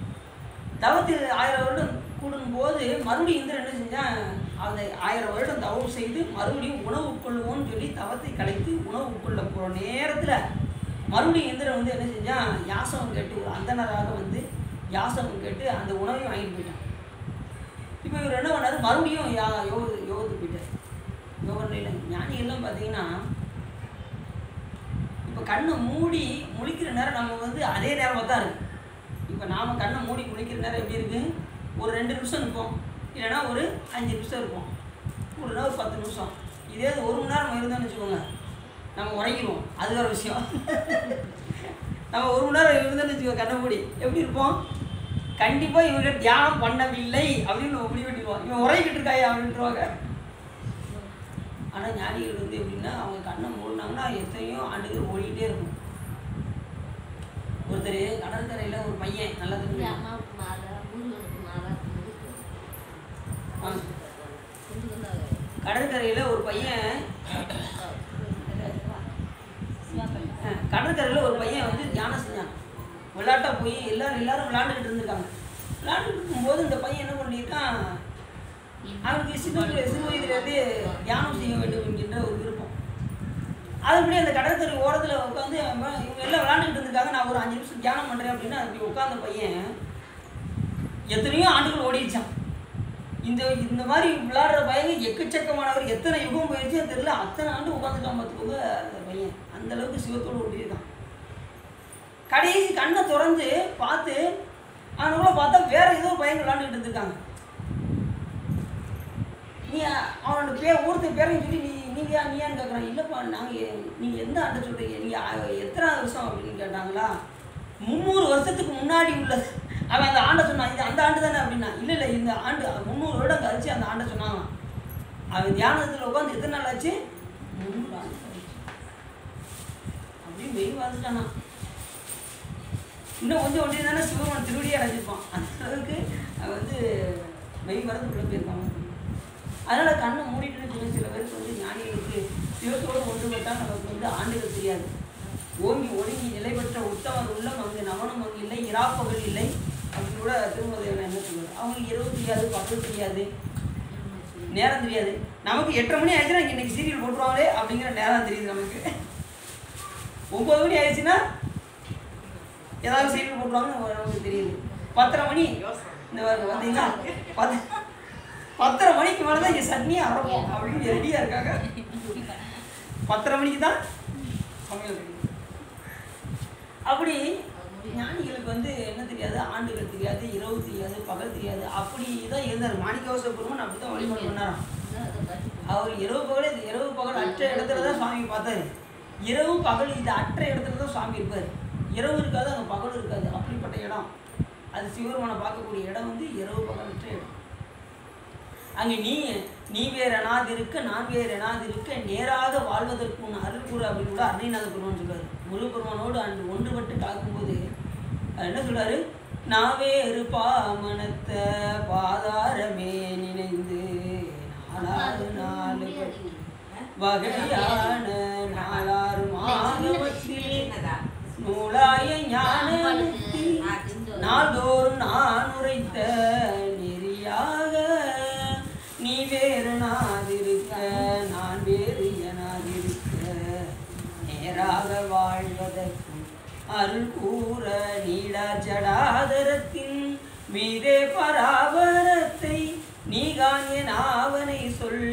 தவத்தில் 1000 வருடம் கூடும் போது மறுபடியும் இந்திரன் என்ன செஞ்சான், அந்த 1000 வருடம் தவம் செய்து மறுபடியும் உணவு உட்கொள்ளுவோன்னு சொல்லி தவத்தை கலைத்து உணவு உட்கொள்ள போகிற நேரத்தில் மறுபடியும் இந்திரன் வந்து என்ன செஞ்சான், யாசகம் கேட்டு ஒரு அந்தனராக வந்து யாசகம் கேட்டு அந்த உணவையும் வாங்கிட்டு போயிட்டான். இப்போ இவர் என்ன பண்ணார், மறுபடியும் யோகத்துக்கு போயிட்டார். யோக நிலையில் ஞானிகள்லாம் பார்த்தீங்கன்னா, இப்போ இப்போ கண்ணை மூடி முழிக்கிற நேரம் நம்ம வந்து அதே நேரமாக தான் இருக்குது. இப்போ நாம் கண்ணை மூடி முழிக்கிற நேரம் எப்படி இருக்குது? ஒரு 2 நிமிஷம் இருப்போம், இல்லைன்னா ஒரு 5 நிமிஷம் இருப்போம், ஒரு 10 நிமிஷம். இதே 1 மணி நேரம் இருந்தோம்னு வச்சுக்கோங்க, நம்ம உறங்கிடுவோம். அது வேறு விஷயம். நம்ம 1 மணி நேரம் இருந்தோம்னு வச்சுக்கோங்க கண்ணை மூடி எப்படி இருப்போம்? கண்டிப்பாக இவங்க தியானம் பண்ணவில்லை அப்படின்னு நம்ம முடிவு பண்ணிடுவோம். இவன் உறங்கிட்டு இருக்காயா அப்படின்ட்டுருவாங்க. ஆனால் ஞானிகள் வந்து எப்படின்னா அவங்க கண்ணை மூடினாங்கன்னா எத்தனையோ ஆண்டுகள் ஓடிக்கிட்டே இருக்கும். ஒருத்தர் கடற்கரையில் ஒரு பையன் நல்லா தெரியும், கடற்கரையில் ஒரு பையன் கடற்கரையில் ஒரு பையன் வந்து தியானம் செஞ்சான். விளையாட்டாக போய் எல்லாரும் விளையாண்டுக்கிட்டு இருந்திருக்காங்க. விளையாண்டுட்டு இருக்கும்போது இந்த பையன் என்ன பண்ணியிருக்கான், அவனுக்கு சிறு வயதுலேருந்து தியானம் செய்ய வேண்டும் என்கின்ற ஒரு விருப்பம். அதுபடி அந்த கடற்கரை ஓரத்தில் உட்காந்து இவங்க எல்லாம் விளையாண்டுக்கிட்டு இருந்திருக்காங்க. நான் ஒரு 5 நிமிஷம் தியானம் பண்ணுறேன் அப்படின்னா அப்படி உட்காந்த பையன் எத்தனையோ ஆண்டுகள் ஓடிச்சான். இந்த மாதிரி விளையாடுற பையன் எக்கச்சக்கமானவர், எத்தனை யுகம் போயிடுச்சு தெரியல, அத்தனை ஆண்டு உட்காந்துட்டான் பார்த்துக்கோங்க அந்த பையன். அந்த அளவுக்கு சிவத்தோடு ஓடியிருக்கான். கடைசி கண்ணை திறந்து பார்த்து அவனுக்குள்ள பார்த்தா வேற ஏதோ பையன் விளையாண்டுக்கிட்டு இருந்திருக்காங்க. நீ அவனோட ஒருத்தர் பேரையும் சொல்லி நீயான்னு கேட்குறான். இல்லைப்பா நீங்கள் எந்த ஆண்டை சொல்கிறீங்க, நீங்கள் எத்தனாவது வருஷம் அப்படின்னு கேட்டாங்களா? 300 வருஷத்துக்கு முன்னாடி உள்ளது. அவன் அந்த ஆண்டை சொன்னான், இது அந்த ஆண்டு தானே அப்படின்னா. இல்லை இந்த ஆண்டு 300 வருடம் கழிச்சு அந்த ஆண்டை சொன்னாங்க. அவன் தியானத்தில் உட்காந்து எத்தனை நாள் ஆச்சு? 300 ஆண்டு கழிச்சு அப்படின்னு வெயில் வாழ்ந்துட்டானா. இன்னும் கொஞ்சம் ஒன்றி தானே சிவபெருமான் திருவடியே அடைஞ்சிருப்பான். அந்த அளவுக்கு அவன் வந்து வெயில் மறந்துக்குள்ளே போயிருப்பாங்க. அதனால் கண்ணை மூடிட்டு சில பேருக்கு வந்து ஞானிகளுக்கு சிவத்தோடு ஒன்றுபட்டால் நமக்கு வந்து ஆண்டுகள் தெரியாது. ஓங்கி ஒடுங்கி நிலை பெற்ற உத்தமர் உள்ளம் அங்கு நவனம் அங்கு இல்லை, இராப்பகல் இல்லை அப்படின்னு கூட திருமதியான என்ன சொல்லுவார். அவங்களுக்கு இரவு தெரியாது, பகல் தெரியாது, நேரம் தெரியாது. நமக்கு 8:30 மணி ஆயிடுச்சுன்னா இன்னைக்கு சீரியல் போட்டுருவாங்களே அப்படிங்கிற நேரம் தெரியுது. நமக்கு 9 மணி ஆயிடுச்சுன்னா ஏதாவது சீரியல் போட்டுருவாங்கன்னு நமக்கு தெரியுது. 10:30 மணி இந்த பார்த்தீங்கன்னா 10:30 மணிக்கு மேலே தான் இங்கே சட்னியாக அரைப்போம் அப்படின்னு ரெடியாக இருக்காங்க. 10:30 மணிக்கு தான் சமையல் கிடைக்கும். அப்படி ஞானிகளுக்கு வந்து என்ன தெரியாது, ஆண்டுகள் தெரியாது, இரவு தெரியாது, பகல் தெரியாது. அப்படி தான் இருந்தார் மாணிக்கவாசக பெருமான். அப்படி தான் வழிபாடு பண்ணாராம். அவர் இரவு பகல் அற்ற இடத்துல தான் சுவாமி பார்த்தாரு. இரவு பகல் இது அற்ற இடத்துல தான் சுவாமி இருப்பார். இரவு இருக்காது, அங்கே பகல் இருக்காது. அப்படிப்பட்ட இடம் அது சிவபெருமானை பார்க்கக்கூடிய இடம் வந்து இரவு பகல் அற்ற இடம். அங்கே நீ வேறு எனாதிருக்க நான் வேறு எனாதிருக்க நேராக வாழ்வதற்கு உன் அருள் கூறு அப்படின்னு கூட அருணைநாத பெருமான் சொல்றாரு. முருகப்பெருமானோடு அன்று ஒன்றுபட்டு காக்கும்போது என்ன சொல்றாரு, நான் வேறு பாமனத்த பாதாரமே நினைந்து நாலாறு நாலு வகையான நாலாறு மாதவத்தில் நூலாய ஞானமுக்தி நாள்தோறும் நான் உரைத்த நெறியாக நீ வேறு நாதிருக்க நான் வேறு எனாதிருக்க நேராக வாழ்வதற்கும் அருள் கூற நீடா ஜடாதரத்தின் மீதே பராபரத்தை நீ காணிய நாவனை சொல்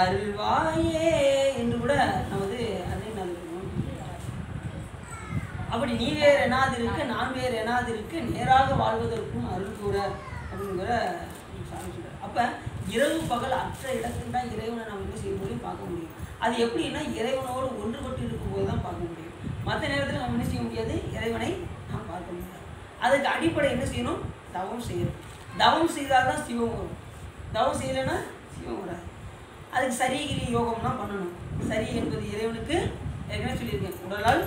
அருள்வாயே என்று கூட நமது அன்னை நல்ல. அப்படி நீ வேறு எனாதிருக்க நான் வேறு எனாதிருக்க நேராக வாழ்வதற்கும் அருள் கூற அப்படிங்கிற சாமி சொல்றார். அப்போ இரவு பகல் அற்ற இடத்துல தான் இறைவனை நம்ம என்ன செய்ய முடியும், பார்க்க முடியும். அது எப்படின்னா இறைவனோடு ஒன்றுபட்டு இருக்கும்போது தான் பார்க்க முடியும். மற்ற நேரத்தில் நம்ம என்ன செய்ய முடியாது, இறைவனை நாம் பார்க்க முடியாது. அதுக்கு அடிப்படை என்ன செய்யணும், தவம் செய்யணும். தவம் செய்தால் தான் சிவம் வரும். தவம் செய்யலைன்னா சிவம் வராது. அதுக்கு சரீகிரி யோகம்லாம் பண்ணணும். சரி என்பது இறைவனுக்கு ஏற்கனவே சொல்லியிருக்கேன், உடலால்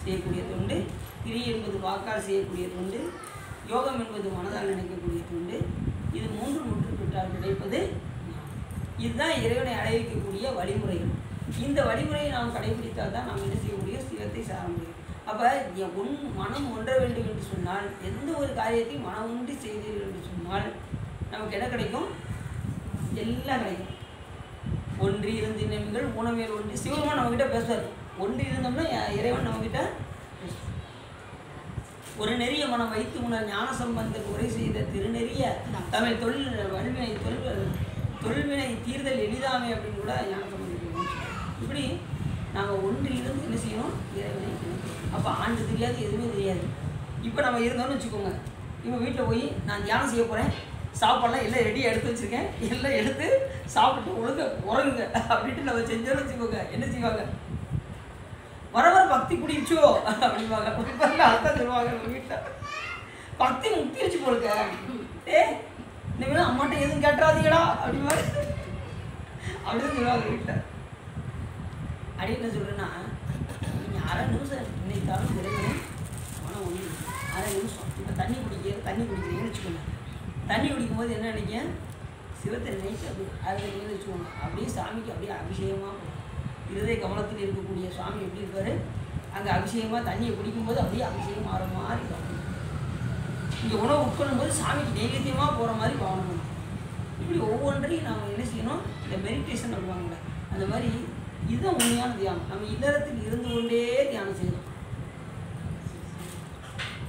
செய்யக்கூடிய தொண்டு, கிரி என்பது வாக்கால் செய்யக்கூடிய தொண்டு, யோகம் என்பது மனதால் நினைக்கக்கூடிய தொண்டு. இது 3 முற்றுப்பெற்றால் கிடைப்பது. இதுதான் இறைவனை அடைவிக்கக்கூடிய வழிமுறைகள். இந்த வழிமுறையை நாம் கடைபிடித்தால் தான் நாம் என்ன செய்ய முடியும், சிவத்தை சார முடியும். அப்போ மனம் ஒன்ற வேண்டும் என்று சொன்னால், எந்த ஒரு காரியத்தையும் மனம் ஒன்றி செய்தீர்கள் என்று சொன்னால் நமக்கு என்ன கிடைக்கும், எல்லாம் கிடைக்கும். ஒன்றி இருந்து நீங்கள் ஊனமேல் ஒன்றி சிவபெருமான் நம்மகிட்ட பேசுவார். ஒன்றி இருந்தோம்னா இறைவன் நம்மகிட்ட ஒரு நெறிய மனம் வைத்து உணர் ஞான சம்பந்தர் உரை செய்த திருநெறிய தமிழ் தொழில்வினை தீர்தல் எளிதாமை அப்படின்னு கூட ஞான சம்பந்தர். இப்படி நாங்கள் ஒன்றி இருந்து என்ன செய்யணும், இறைவனை அப்போ ஆண்டு தெரியாது, எதுவுமே தெரியாது. இப்போ நம்ம இருந்தோம்னு வச்சுக்கோங்க, இப்போ வீட்டில் போய் நான் தியானம் செய்ய போகிறேன், சாப்பாடெல்லாம் எல்லாம் ரெடியாக எடுத்து வச்சுருக்கேன், எல்லாம் எடுத்து சாப்பிட்டு ஒழுங்க உறங்குங்க அப்படின்ட்டு நம்ம செஞ்சோன்னு வச்சுக்கோங்க, என்ன செய்வாங்க? வர வர பக்தி பிடிச்சோ அப்படிம்பாங்க. அதான் சொல்லுவாங்க நம்ம வீட்டில், பக்தி முக்தி வச்சு போடுங்க. இனிமேல் அம்மாட்ட எதுவும் கேட்டுறாதீங்களா அப்படிமா அப்படின்னு சொல்லுவாங்க வீட்டில். அப்படி என்ன சொல்கிறேன்னா, நீங்கள் அரை நிமிஷம் இன்னைக்காலும் இறைவனே ஆனால் ஒன்று அரை நிமிஷம். இப்போ தண்ணி குடிக்கிறீங்கன்னு வச்சுக்கோங்க. தண்ணி குடிக்கும்போது என்ன நினைக்க, சிவத்தை நினைச்சு அப்படி அதில் வச்சுக்கோங்க. அப்படியே சாமிக்கு அப்படியே அபிஷேகமாக போகும். இருதய கமலத்தில் இருக்கக்கூடிய சுவாமி எப்படி இருப்பார், அங்கே அபிஷேகமாக தண்ணியை குடிக்கும்போது அப்படியே அபிஷேகம் ஆகிற மாதிரி கவனம். இங்கே உணவு உட்கொள்ளும்போது சாமிக்கு நைவேத்தியமாக போகிற மாதிரி கவனம் பண்ணும். இப்படி ஒவ்வொன்றையும் நாம் என்ன செய்யணும், இந்த மெடிடேஷன் சொல்லுவாங்கள்ல, அந்த மாதிரி இதுதான் உண்மையான தியானம். நம்ம இல்லறத்தில் இருந்து கொண்டே தியானம் செய்யணும்.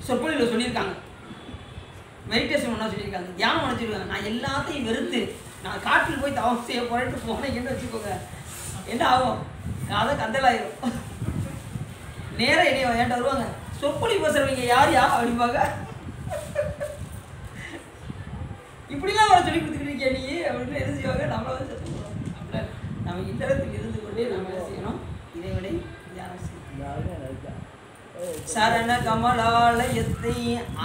சொற்பொழிவில் சொல்லியிருக்காங்க, மெடிடேஷன் ஒன்றா சொல்லியிருக்காங்க, தியானம் ஒன்று சொல்லியிருக்காங்க. நான் எல்லாத்தையும் வெறுத்து நான் காட்டில் போய் தவம் செய்ய போறேன்ட்டு போனேன்னு வச்சுக்கோங்க, என்ன ஆகும், அதை கந்தலாயிரும். நேராக என்னைய ஏன்ட்ட வருவாங்க, சொற்பொழி பேசுறவங்க யார் அப்படிம்பாங்க. இப்படிலாம் அவரை சொல்லி கொடுத்துக்கிட்டு நீ அப்படின்னு என்ன செய்வாங்க, நம்மளை வந்து சத்து போடுவாங்க. அப்படின்னா நம்ம இல்லறத்தில் இருந்து கொண்டே நம்ம என்ன செய்யணும், இறைவனை தியானம் செய்யணும். சரண கமலாலயத்தை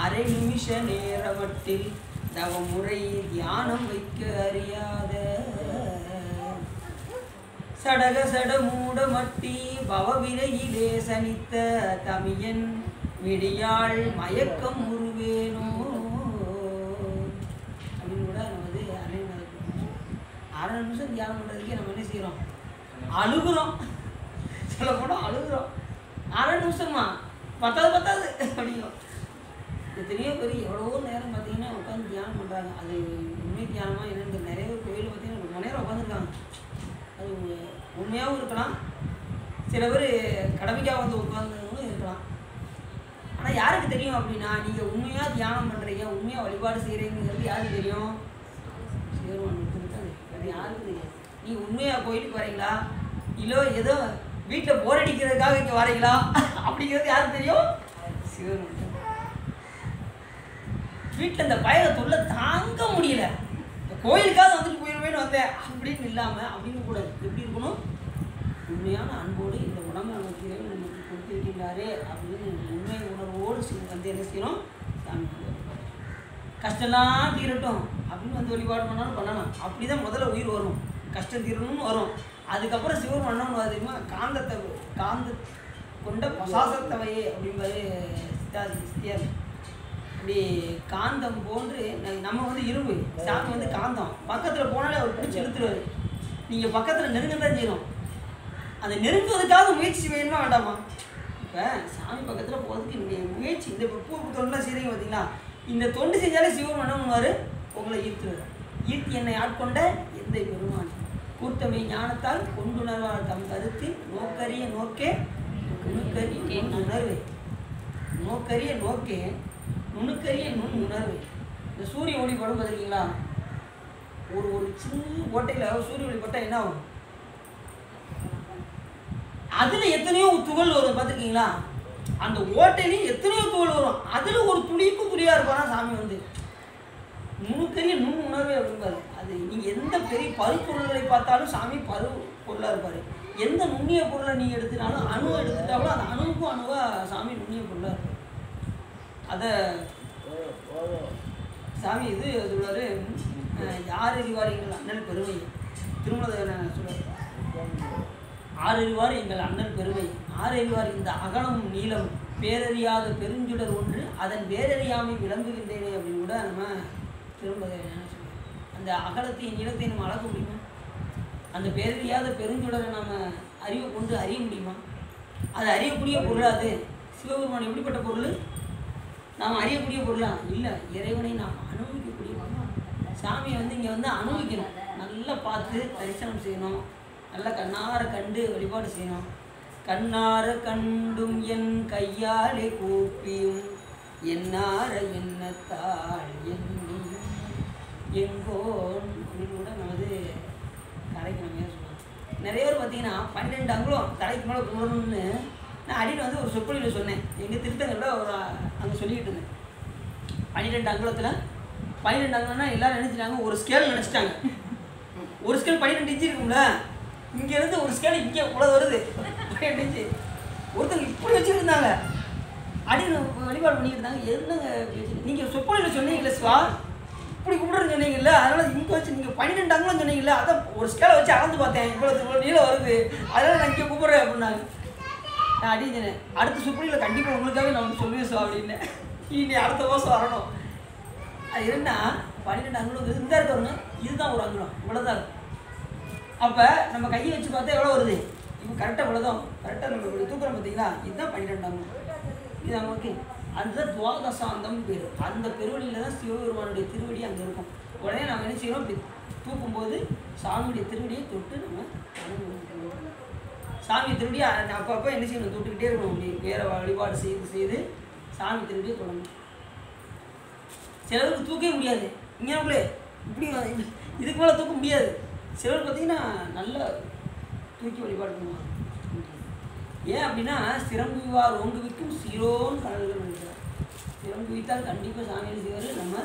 அரை நிமிஷ நேரமட்டில் தவமுறை தியானம் வைக்க அறியாத சடக சட மூட மட்டி பவவிரையிலே சனித்த தமியன் விடியாள் மயக்கம் உருவேனோ அப்படின்னு கூட நம்ம வந்து அரை நிமிஷம் தியானம் பண்ணுறதுக்கே நம்ம என்ன செய்கிறோம், அழுகுறோம். சொல்ல போனால் அழுகுறோம். அரை நிமிஷமா பத்தாது அப்படிங்கும். எத்தனையோ பேர் எவ்வளவோ நேரம் பார்த்தீங்கன்னா உட்காந்து தியானம் பண்ணுறாங்க. அது உண்மை தியானமாக என்னென்னு நிறைய பேர் கோயில் பார்த்தீங்கன்னா ரொம்ப நேரம் உட்காந்துருக்காங்க. அது உண்மையாகவும் இருக்கலாம், சில பேர் கடமைக்காக வந்து உட்காந்துன்னு இருக்கலாம். ஆனால் யாருக்கு தெரியும் அப்படின்னா, நீங்கள் உண்மையாக தியானம் பண்ணுறீங்க, உண்மையாக வழிபாடு செய்கிறீங்கிறது யாருக்கு தெரியும்? சிவருமானுக்கு தான். அது யாருக்கு தெரியாது. நீங்கள் உண்மையாக கோயிலுக்கு வரீங்களா, இல்லை ஏதோ வீட்டில் போர் அடிக்கிறதுக்காக இங்கே வரீங்களா அப்படிங்கிறது யாருக்கு தெரியும்? சிவன். வீட்டில் இந்த பயலை தொல்லை தாங்க முடியல, இந்த கோயிலுக்காக வந்துட்டு போயிடுவேன்னு வந்தேன் அப்படின்னு இல்லாமல் அப்படின்னு கூட எப்படி இருக்கணும், உண்மையான அன்போடு இந்த உடம்பை நமக்கு நமக்கு கொடுத்து இருக்கின்றாரே அப்படின்னு உண்மை உணர்வோடு வந்து என்ன செய்யணும், சாமி கஷ்டம்லாம் தீரட்டும் அப்படின்னு வந்து வழிபாடு பண்ணாலும் பண்ணலாம். அப்படி தான் முதல்ல உயிர் வரும், கஷ்டம் தீரணும்னு வரும். அதுக்கப்புறம் சிவன் பண்ணணும் தெரியுமா, காந்த கொண்ட பசாசத்தவையே அப்படிம்பாரு சித்தியார். அப்படி காந்தம் போன்று நம்ம வந்து இரும்பு, சாமி வந்து காந்தம். பக்கத்தில் போனாலே அவர் பிடிச்சி இழுத்துருவார். நீங்கள் பக்கத்தில் நெருங்க தான் செய்யணும். அந்த நெருங்குவதுக்காக முயற்சி வேணுமா வேண்டாமா? இப்போ சாமி பக்கத்தில் போகிறதுக்கு என்னுடைய முயற்சி, இந்த பூ தொண்டெலாம் செய்கிறீங்க பார்த்தீங்களா, இந்த தொண்டு செஞ்சாலே சிவன் என்ன பண்ணுவார், உங்களை ஈர்த்துருவார். ஈர்த்தி என்னை ஆட்கொண்ட எந்த பெருமான் கூட்டமை ஞானத்தால் கொண்டுணர்வார் தம் கருத்து நோக்கரிய நோக்கே நுணுக்கரிய உணர்வு, நோக்கரிய நோக்கே நுணுக்கரிய நுண் உணர்வு. இந்த சூரிய ஒளி படம் பார்த்துருக்கீங்களா, ஒரு சின்ன ஓட்டையில் சூரிய ஒளி பட்டால் என்ன ஆகும், அதில் எத்தனையோ துகள் வரும் பார்த்துருக்கீங்களா, அந்த ஓட்டையிலையும் எத்தனையோ துகள் வரும், அதில் ஒரு துளிக்கும் துளியாக இருப்பானா சாமி வந்து நுணுக்கரிய நுண் உணர்வு அப்படிம்பாரு. அது நீங்கள் எந்த பெரிய பருப்பொருள்களை பார்த்தாலும் சாமி பொருளாக இருப்பார். எந்த நுண்ணிய பொருளை நீங்கள் எடுத்துனாலும், அணு எடுத்துட்டாலும் அந்த அணுவுக்கும் அணுவாக சாமி நுண்ணிய பொருளாக இருப்பார். அதை சாமி இது சொல்வார், யார் அறிவார் எங்கள் அண்ணன் பெருமை, திருமண சொல்வார், ஆறறிவார் எங்கள் அண்ணன் பெருமை, ஆறறிவார் இந்த அகலம் நீளம் பேரறியாத பெருஞ்சுடர் ஒன்று அதன் வேறறியாமை விளங்குகின்றேனே அப்படின்னு கூட நம்ம திரும்ப சொல்லுவோம். அந்த அகலத்தையும் நீளத்தை நம்ம அளக்க முடியுமா? அந்த பேரறியாத பெருஞ்சுடரை நம்ம அறிவை கொண்டு அறிய முடியுமா? அது அறியக்கூடிய பொருள். அது சிவபெருமான் எப்படிப்பட்ட பொருள், நாம் அறியக்கூடிய பொருளா இல்லை, இறைவனை நாம் அனுபவிக்கக்கூடிய பொருள். சாமியை வந்து இங்கே வந்து அனுபவிக்கணும், நல்லா பார்த்து தரிசனம் செய்யணும், நல்லா கண்ணார கண்டு வழிபாடு செய்யணும். கண்ணார கண்டும் என் கையாலே கூப்பியும் என்னார எண்ணத்தாள் எண்ணி எங்கோன் அப்படின்னு கூட நம்ம வந்து கரைக்கு நம்ம சொல்லுவோம். நிறைய பேர் பார்த்தீங்கன்னா 12 அங்குலம் தலைக்கு மேலே கும்பிடணும்னு நான் அப்படின்னு வந்து ஒரு சொற்பொழிவில் சொன்னேன். எங்கள் திருத்தங்களில் ஒரு அங்கே சொல்லிக்கிட்டு இருந்தேன். 12 அங்குலத்தில் 12 அங்குலம்னா எல்லோரும் நினச்சிட்டாங்க ஒரு ஸ்கேல் நினச்சிட்டாங்க. ஒரு ஸ்கேல் 12 இன்ச்சு இருக்கும்ல, இங்கேருந்து ஒரு ஸ்கேல் இங்கே இவ்வளோ வருது 12 இன்ச்சு. ஒருத்தங்க இப்படி வச்சுக்கிட்டு இருந்தாங்க, அப்படின்னு வழிபாடு பண்ணிக்கிட்டு இருந்தாங்க. என்னங்க நீங்கள் சொற்பொழிவில் சொன்னீங்களே சிவா, இப்படி கும்பிட்றன்னு சொன்னீங்கல்ல, அதனால் இங்கே வச்சு நீங்கள் 12 அங்குலம் சொன்னீங்கல்ல, அதான் ஒரு ஸ்கேலை வச்சு அளந்து பார்த்தேன், இவ்வளோ நீளம் வருது, அதனால் நான் இங்கே கும்பிட்றேன் அப்படின்னாங்க. நான் அப்படின்னு சொன்னேன், அடுத்த சொற்பொழிவில் கண்டிப்பாக உங்களுக்காகவே நான் சொல்லுவேன் சிவா அப்படின்னு. இனி அடுத்த வருஷம் வரணும். அது என்னன்னா 12 அங்குலம் இந்த இருக்கவங்க இதுதான் ஒரு அங்குலம், இவ்வளோதான் இருக்கும். அப்போ நம்ம கையை வச்சு பார்த்தா எவ்வளோ வருது, இப்போ கரெக்டாக இவ்வளோதான், கரெக்டாக நம்ம இப்படி தூக்குறோம் பார்த்தீங்களா, இதுதான் 12 அங்குலம். இது நமக்கு அதுதான் துவாதசாந்தம் பேர். அந்த பெருவழியில் தான் சிவபெருமானுடைய திருவடி அங்கே இருக்கும். உடனே நம்ம என்ன செய்யறோம், இப்படி தூக்கும்போது சாமியுடைய திருவடியை தொட்டு நம்ம சாமி திருவடியை அப்பப்போ என்ன செய்யணும், தொட்டுக்கிட்டே இருக்கணும். அப்படி வேறு வழிபாடு செய்து சாமி திருவடியை தொடங்கணும். சிலருக்கு தூக்கவே முடியாது, இங்கே இப்படி இதுக்கு மேலே தூக்க முடியாது. சிலர் பார்த்தீங்கன்னா நல்லா தூக்கி வழிபாடு பண்ணுவாங்க. ஏன் அப்படின்னா சிறங்குவிவார் ஓங்குவிக்கும் சீரோன்னு கடல்கள் நினைக்கிறார். சிறம் குவித்தால் கண்டிப்பாக சாமியில் செய்வார், நம்ம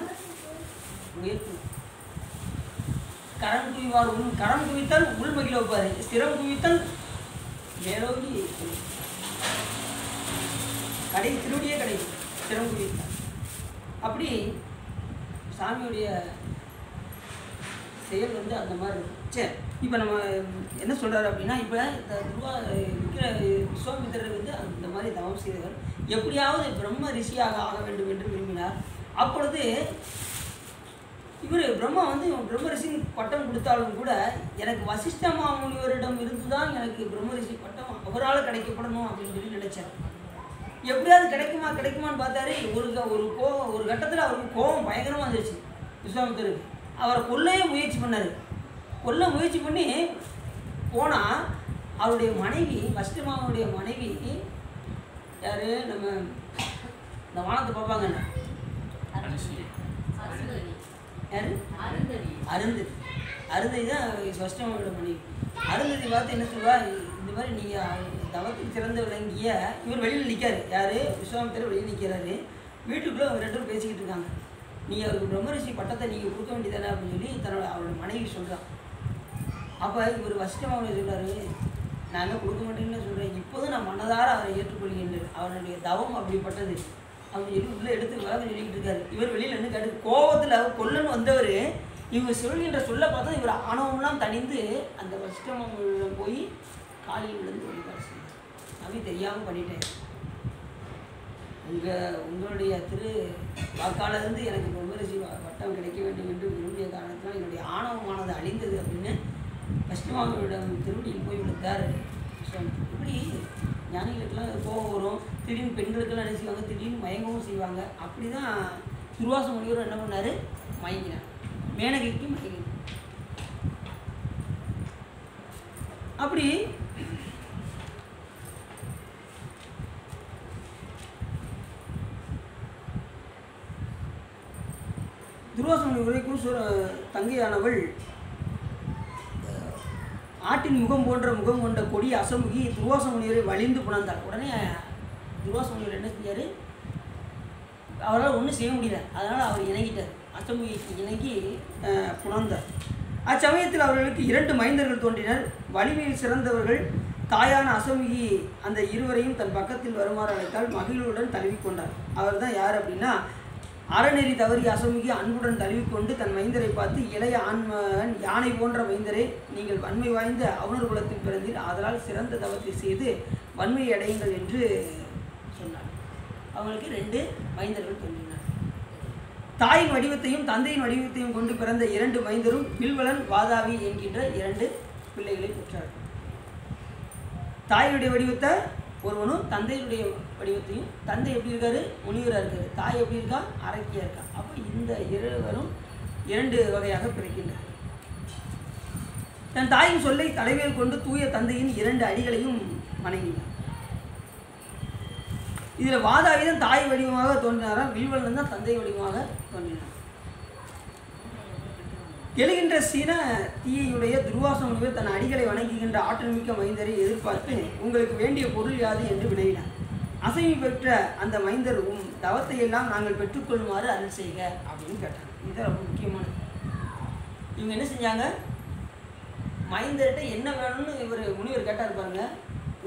உயர்த்தணும். கரம் குவிவார் கரம் குவித்தால் உள் மகிழ வைப்பார், சிறம் குவித்தால் மேலோகி கடை திருவடியே கிடைக்கும் சிறம் குவித்தால். அப்படி சாமியுடைய செயல் வந்து அந்த மாதிரி இருக்கும். சரி, இப்போ நம்ம என்ன சொல்கிறாரு அப்படின்னா, இப்போ இந்த விஸ்வாமித்திரர் வந்து அந்த மாதிரி தவம் செய்தவர் எப்படியாவது பிரம்ம ரிஷியாக ஆக வேண்டும் என்று விரும்பினார். அப்பொழுது இவர் பிரம்மா வந்து பிரம்ம ரிஷின் பட்டம் கொடுத்தாலும் கூட எனக்கு வசிஷ்ட மாமுனிவரிடம் இருந்து தான் எனக்கு பிரம்ம ரிஷி பட்டம் அவரால் கிடைக்கப்படணும் அப்படின்னு சொல்லி நினைச்சார். எப்படியாவது கிடைக்குமான்னு பார்த்தாரு. ஒரு கட்டத்தில் அவருக்கு கோபம் பயங்கரமாக இருந்துச்சு விஸ்வாமித்திரருக்கு. அவரை கொல்லையே முயற்சி பண்ணார். கொல்ல முயற்சி பண்ணி போனால் அவருடைய மனைவி வசிஷ்டமாவுடைய மனைவி யார், நம்ம இந்த வானத்தை பார்ப்பாங்க, யார், அருந்ததி தான் வசிஷ்டமாவோட மனைவி. அருந்ததி பார்த்து என்ன சொல்வா, இந்த மாதிரி நீங்கள் தவத்துக்கு சிறந்த விளங்கிய இவர் வெளியில் நிற்காரு. யார், விஸ்வாமித்திரர் வெளியில் நிற்கிறாரு. வீட்டுக்குள்ளே அவங்க 2 பேரும் பேசிக்கிட்டு இருக்காங்க. நீங்கள் அவருக்கு பிரம்மரிஷி பட்டத்தை நீங்கள் கொடுக்க வேண்டியதானே அப்படின்னு சொல்லி அவரோட மனைவி சொல்கிறான். அப்போ இவர் வசிஷ்டமாவை சொல்கிறாரு, நான் என்ன கொடுக்க மாட்டேன்னு சொல்கிறேன், இப்போதும் நான் மனதார அவரை ஏற்றுக்கொள்கின்றேன், அவருடைய தவம் அப்படிப்பட்டது அப்படின்னு சொல்லி உள்ளே எடுத்து விளக்கம் சொல்லிக்கிட்டு இருக்காரு. இவர் வெளியில் இருந்து கடு கோபத்தில் கொல்லன்னு வந்தவர் இவர் சொல்கின்ற சொல்ல பார்த்தா இவர் ஆணவம்லாம் தணிந்து அந்த வசிஷ்டமாவிடம் போய் காலையில் விழுந்து வழிபாடு செய்வார். அப்படி தெரியாமல் பண்ணிட்டேன், உங்களுடைய திரு வாக்காளருந்து எனக்கு பிரம்மரிஷி பட்டம் கிடைக்க வேண்டும் என்று விரும்பிய காரணத்தினால் என்னுடைய ஆணவமானது அழிந்தது அப்படின்னு வசிஷ்டமாவிடம் திருவடியில் போய் விழுத்தார். இப்படி ஞானிகளுக்கெல்லாம் கோபம் வரும், திடீர்னு பெண்களுக்கெல்லாம் என்ன செய்வாங்க, திடீர்னு மயங்கவும் செய்வாங்க. அப்படி தான் துர்வாச முனிவர் என்ன பண்ணார், மயங்கினார். மேனகைக்கு மயங்கினார். அப்படி துர்வாச முனிவரை தங்கையானவள் ஆட்டின் முகம் போன்ற முகம் கொண்ட கொடி அசமுகி துர்வாச முனிவரை வலிந்து புணர்ந்தாள். உடனே துர்வாச முனிவர் என்ன செஞ்சார், அவரால் ஒன்றும் செய்ய முடியல, அதனால் அவர் இணங்கிட்டார். அசமுகிக்கு இணங்கி புணர்ந்தார். அச்சமயத்தில் அவர்களுக்கு 2 மைந்தர்கள் தோன்றினர். வலிமையில் சிறந்தவர்கள் தாயான அசமுகி அந்த இருவரையும் தன் பக்கத்தில் வருமாறு அழைத்தால் மகிழ்வுடன் தழுவிக்கொண்டார். அவர் தான் யார் அப்படின்னா, அறநெறி தவறி அசமுகி அன்புடன் தழுவிக்கொண்டு தன் மைந்தரை பார்த்து, இளைய ஆண்மன் யானை போன்ற மைந்தரை, நீங்கள் வன்மை வாய்ந்த அவுணர் குலத்தில் பிறந்தீர், அதனால் சிறந்த தவத்தை செய்து வன்மையை அடையுங்கள் என்று சொன்னார். அவங்களுக்கு 2 மைந்தர்கள் தோன்றினார். தாயின் வடிவத்தையும் தந்தையின் வடிவத்தையும் கொண்டு பிறந்த 2 மைந்தரும் வில்வலன் வாதாவி என்கின்ற 2 பிள்ளைகளை பெற்றார்கள். தாயினுடைய வடிவத்தை ஒருவனும் தந்தையுடைய வடிவத்தையும், தந்தை எப்படி இருக்காரு, முனிவராக இருக்காரு, தாய் எப்படி இருக்கா, அரக்கியாக இருக்கா. அப்போ இந்த இருவரும் 2 வகையாக பிறக்கின்றனர். தன் தாயின் சொல்லை தலைமையில் கொண்டு தூய தந்தையின் 2 அடிகளையும் வணங்கினார். இதில் வாதாவிதான் தாய் வடிவமாக தோன்றினாராம், வில்வலன் தான் தந்தை வடிவமாக தோன்றினார். எழுகின்ற சீன தீயையுடைய துர்வாச முனிவர் தன் அடிகளை வணங்குகின்ற ஆற்றல் மிக்க மைந்தரை எதிர்பார்த்து உங்களுக்கு வேண்டிய பொருள் யாது என்று வினவினார். அசைவு பெற்ற அந்த மைந்தர் தவத்தை எல்லாம் நாங்கள் பெற்றுக்கொள்ளுமாறு அருள் செய்க அப்படின்னு கேட்டாங்க. இது ரொம்ப முக்கியமானது. இவங்க என்ன செஞ்சாங்க, மைந்தர்கிட்ட என்ன வேணும்னு இவர் முனிவர் கேட்டார் பாருங்க,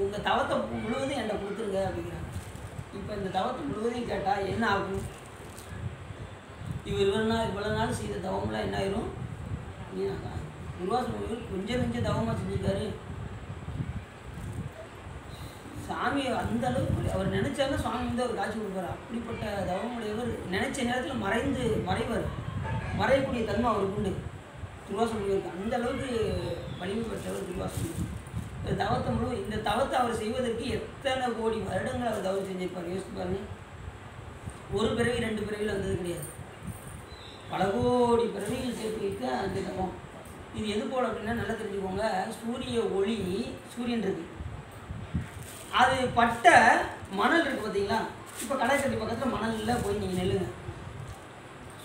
உங்கள் தவத்தை முழுவதும் என்கிட்ட கொடுத்துருங்க அப்படிங்கிறாங்க. இப்போ இந்த தவத்தை முழுவதையும் கேட்டால் என்ன ஆகும்? இவ்வளோ நாள் செய்த தவம்லாம் என்ன ஆயிரும்? துர்வாச முனிவர் கொஞ்சம் நெஞ்ச தவமாக செஞ்சுருக்காரு. சாமி அந்த அளவுக்கு அவர் நினைச்சாங்க சுவாமி வந்து அவர் காட்சி கொடுப்பார். அப்படிப்பட்ட தவமுடையவர் நினைச்ச நேரத்தில் மறையக்கூடிய தன்மை அவருக்கு உண்டு. துர்வாச முனிவருக்கு அந்த அளவுக்கு வலிமை பெற்றவர் துர்வாச முனிவர். இந்த தவத்தை அவர் செய்வதற்கு எத்தனை கோடி வருடங்கள் அவர் தவம் செஞ்சிருப்பார். யோசிச்சு பாருங்க. ஒரு பிறவி 2 பிறவியில் வந்தது கிடையாது, பல கோடி பிறவிகள் சேர்த்து வைக்க அந்த தவம். இது எது போல் அப்படின்னா நல்லா தெரிஞ்சுக்கோங்க. சூரிய ஒளி, சூரியன் இருக்கு, அது பட்ட மணல் இருக்குது பார்த்தீங்களா? இப்போ கடற்கரை பக்கத்தில் மணலில் போய் நீங்கள் நெல்லுங்க.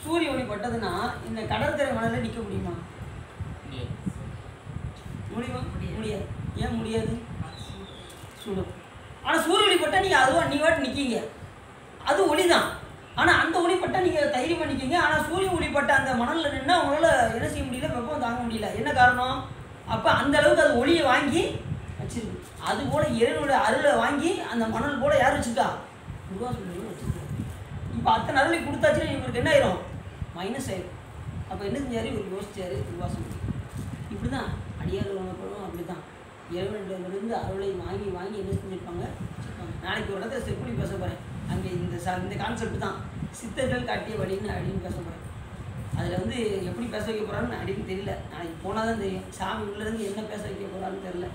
சூரிய ஒளி பட்டதுன்னா இந்த கடற்கரை மணலில் நிற்க முடியுமா? முடியாது. ஏன் முடியாது? சுடும். ஆனால் சூரிய ஒளி பட்டால் நீங்கள் நீ வாட்டு நிற்கீங்க, அது ஒளி தான். ஆனால் அந்த ஒளி பட்டால் நீங்கள் தைரியமாக நிற்கீங்க. ஆனால் சூரிய ஒளி பட்ட அந்த மணலில் நின்னா உங்களால் என்ன செய்ய முடியல, வெப்பம் தாங்க முடியல. என்ன காரணம்? அப்போ அந்த அளவுக்கு அது ஒளியை வாங்கி வச்சிருக்கு. அதுபோல் இறைவனுடைய அருளை வாங்கி அந்த மணல் போல் யார் வச்சுருக்கா? துர்வாச முனிவர் வச்சுருக்கா. இப்போ அத்தனை அருளை கொடுத்தாச்சுன்னா இவருக்கு என்ன ஆயிரும்? மைனஸ் ஆயிரும். அப்போ என்ன செஞ்சார்? இவர் யோசிச்சார் துர்வாச முனிவர். இப்படி தான் அடியார்கள் வணக்கம். அப்படி தான் இறைவனிடமிருந்து அருளை வாங்கி என்ன செஞ்சுருப்பாங்க. நாளைக்கு ஒரு இடத்துல செப்படி பேச போகிறேன். அங்கே இந்த கான்செப்ட் தான் சித்தர்கள் காட்டிய வழின்னு அப்படின்னு பேச போகிறேன். அதில் வந்து எப்படி பேச வைக்க போகிறான்னு அப்படின்னு தெரியல. நாளைக்கு போனால் தான் தெரியும். சாமி உள்ளேருந்து என்ன பேச வைக்க போகிறான்னு தெரில.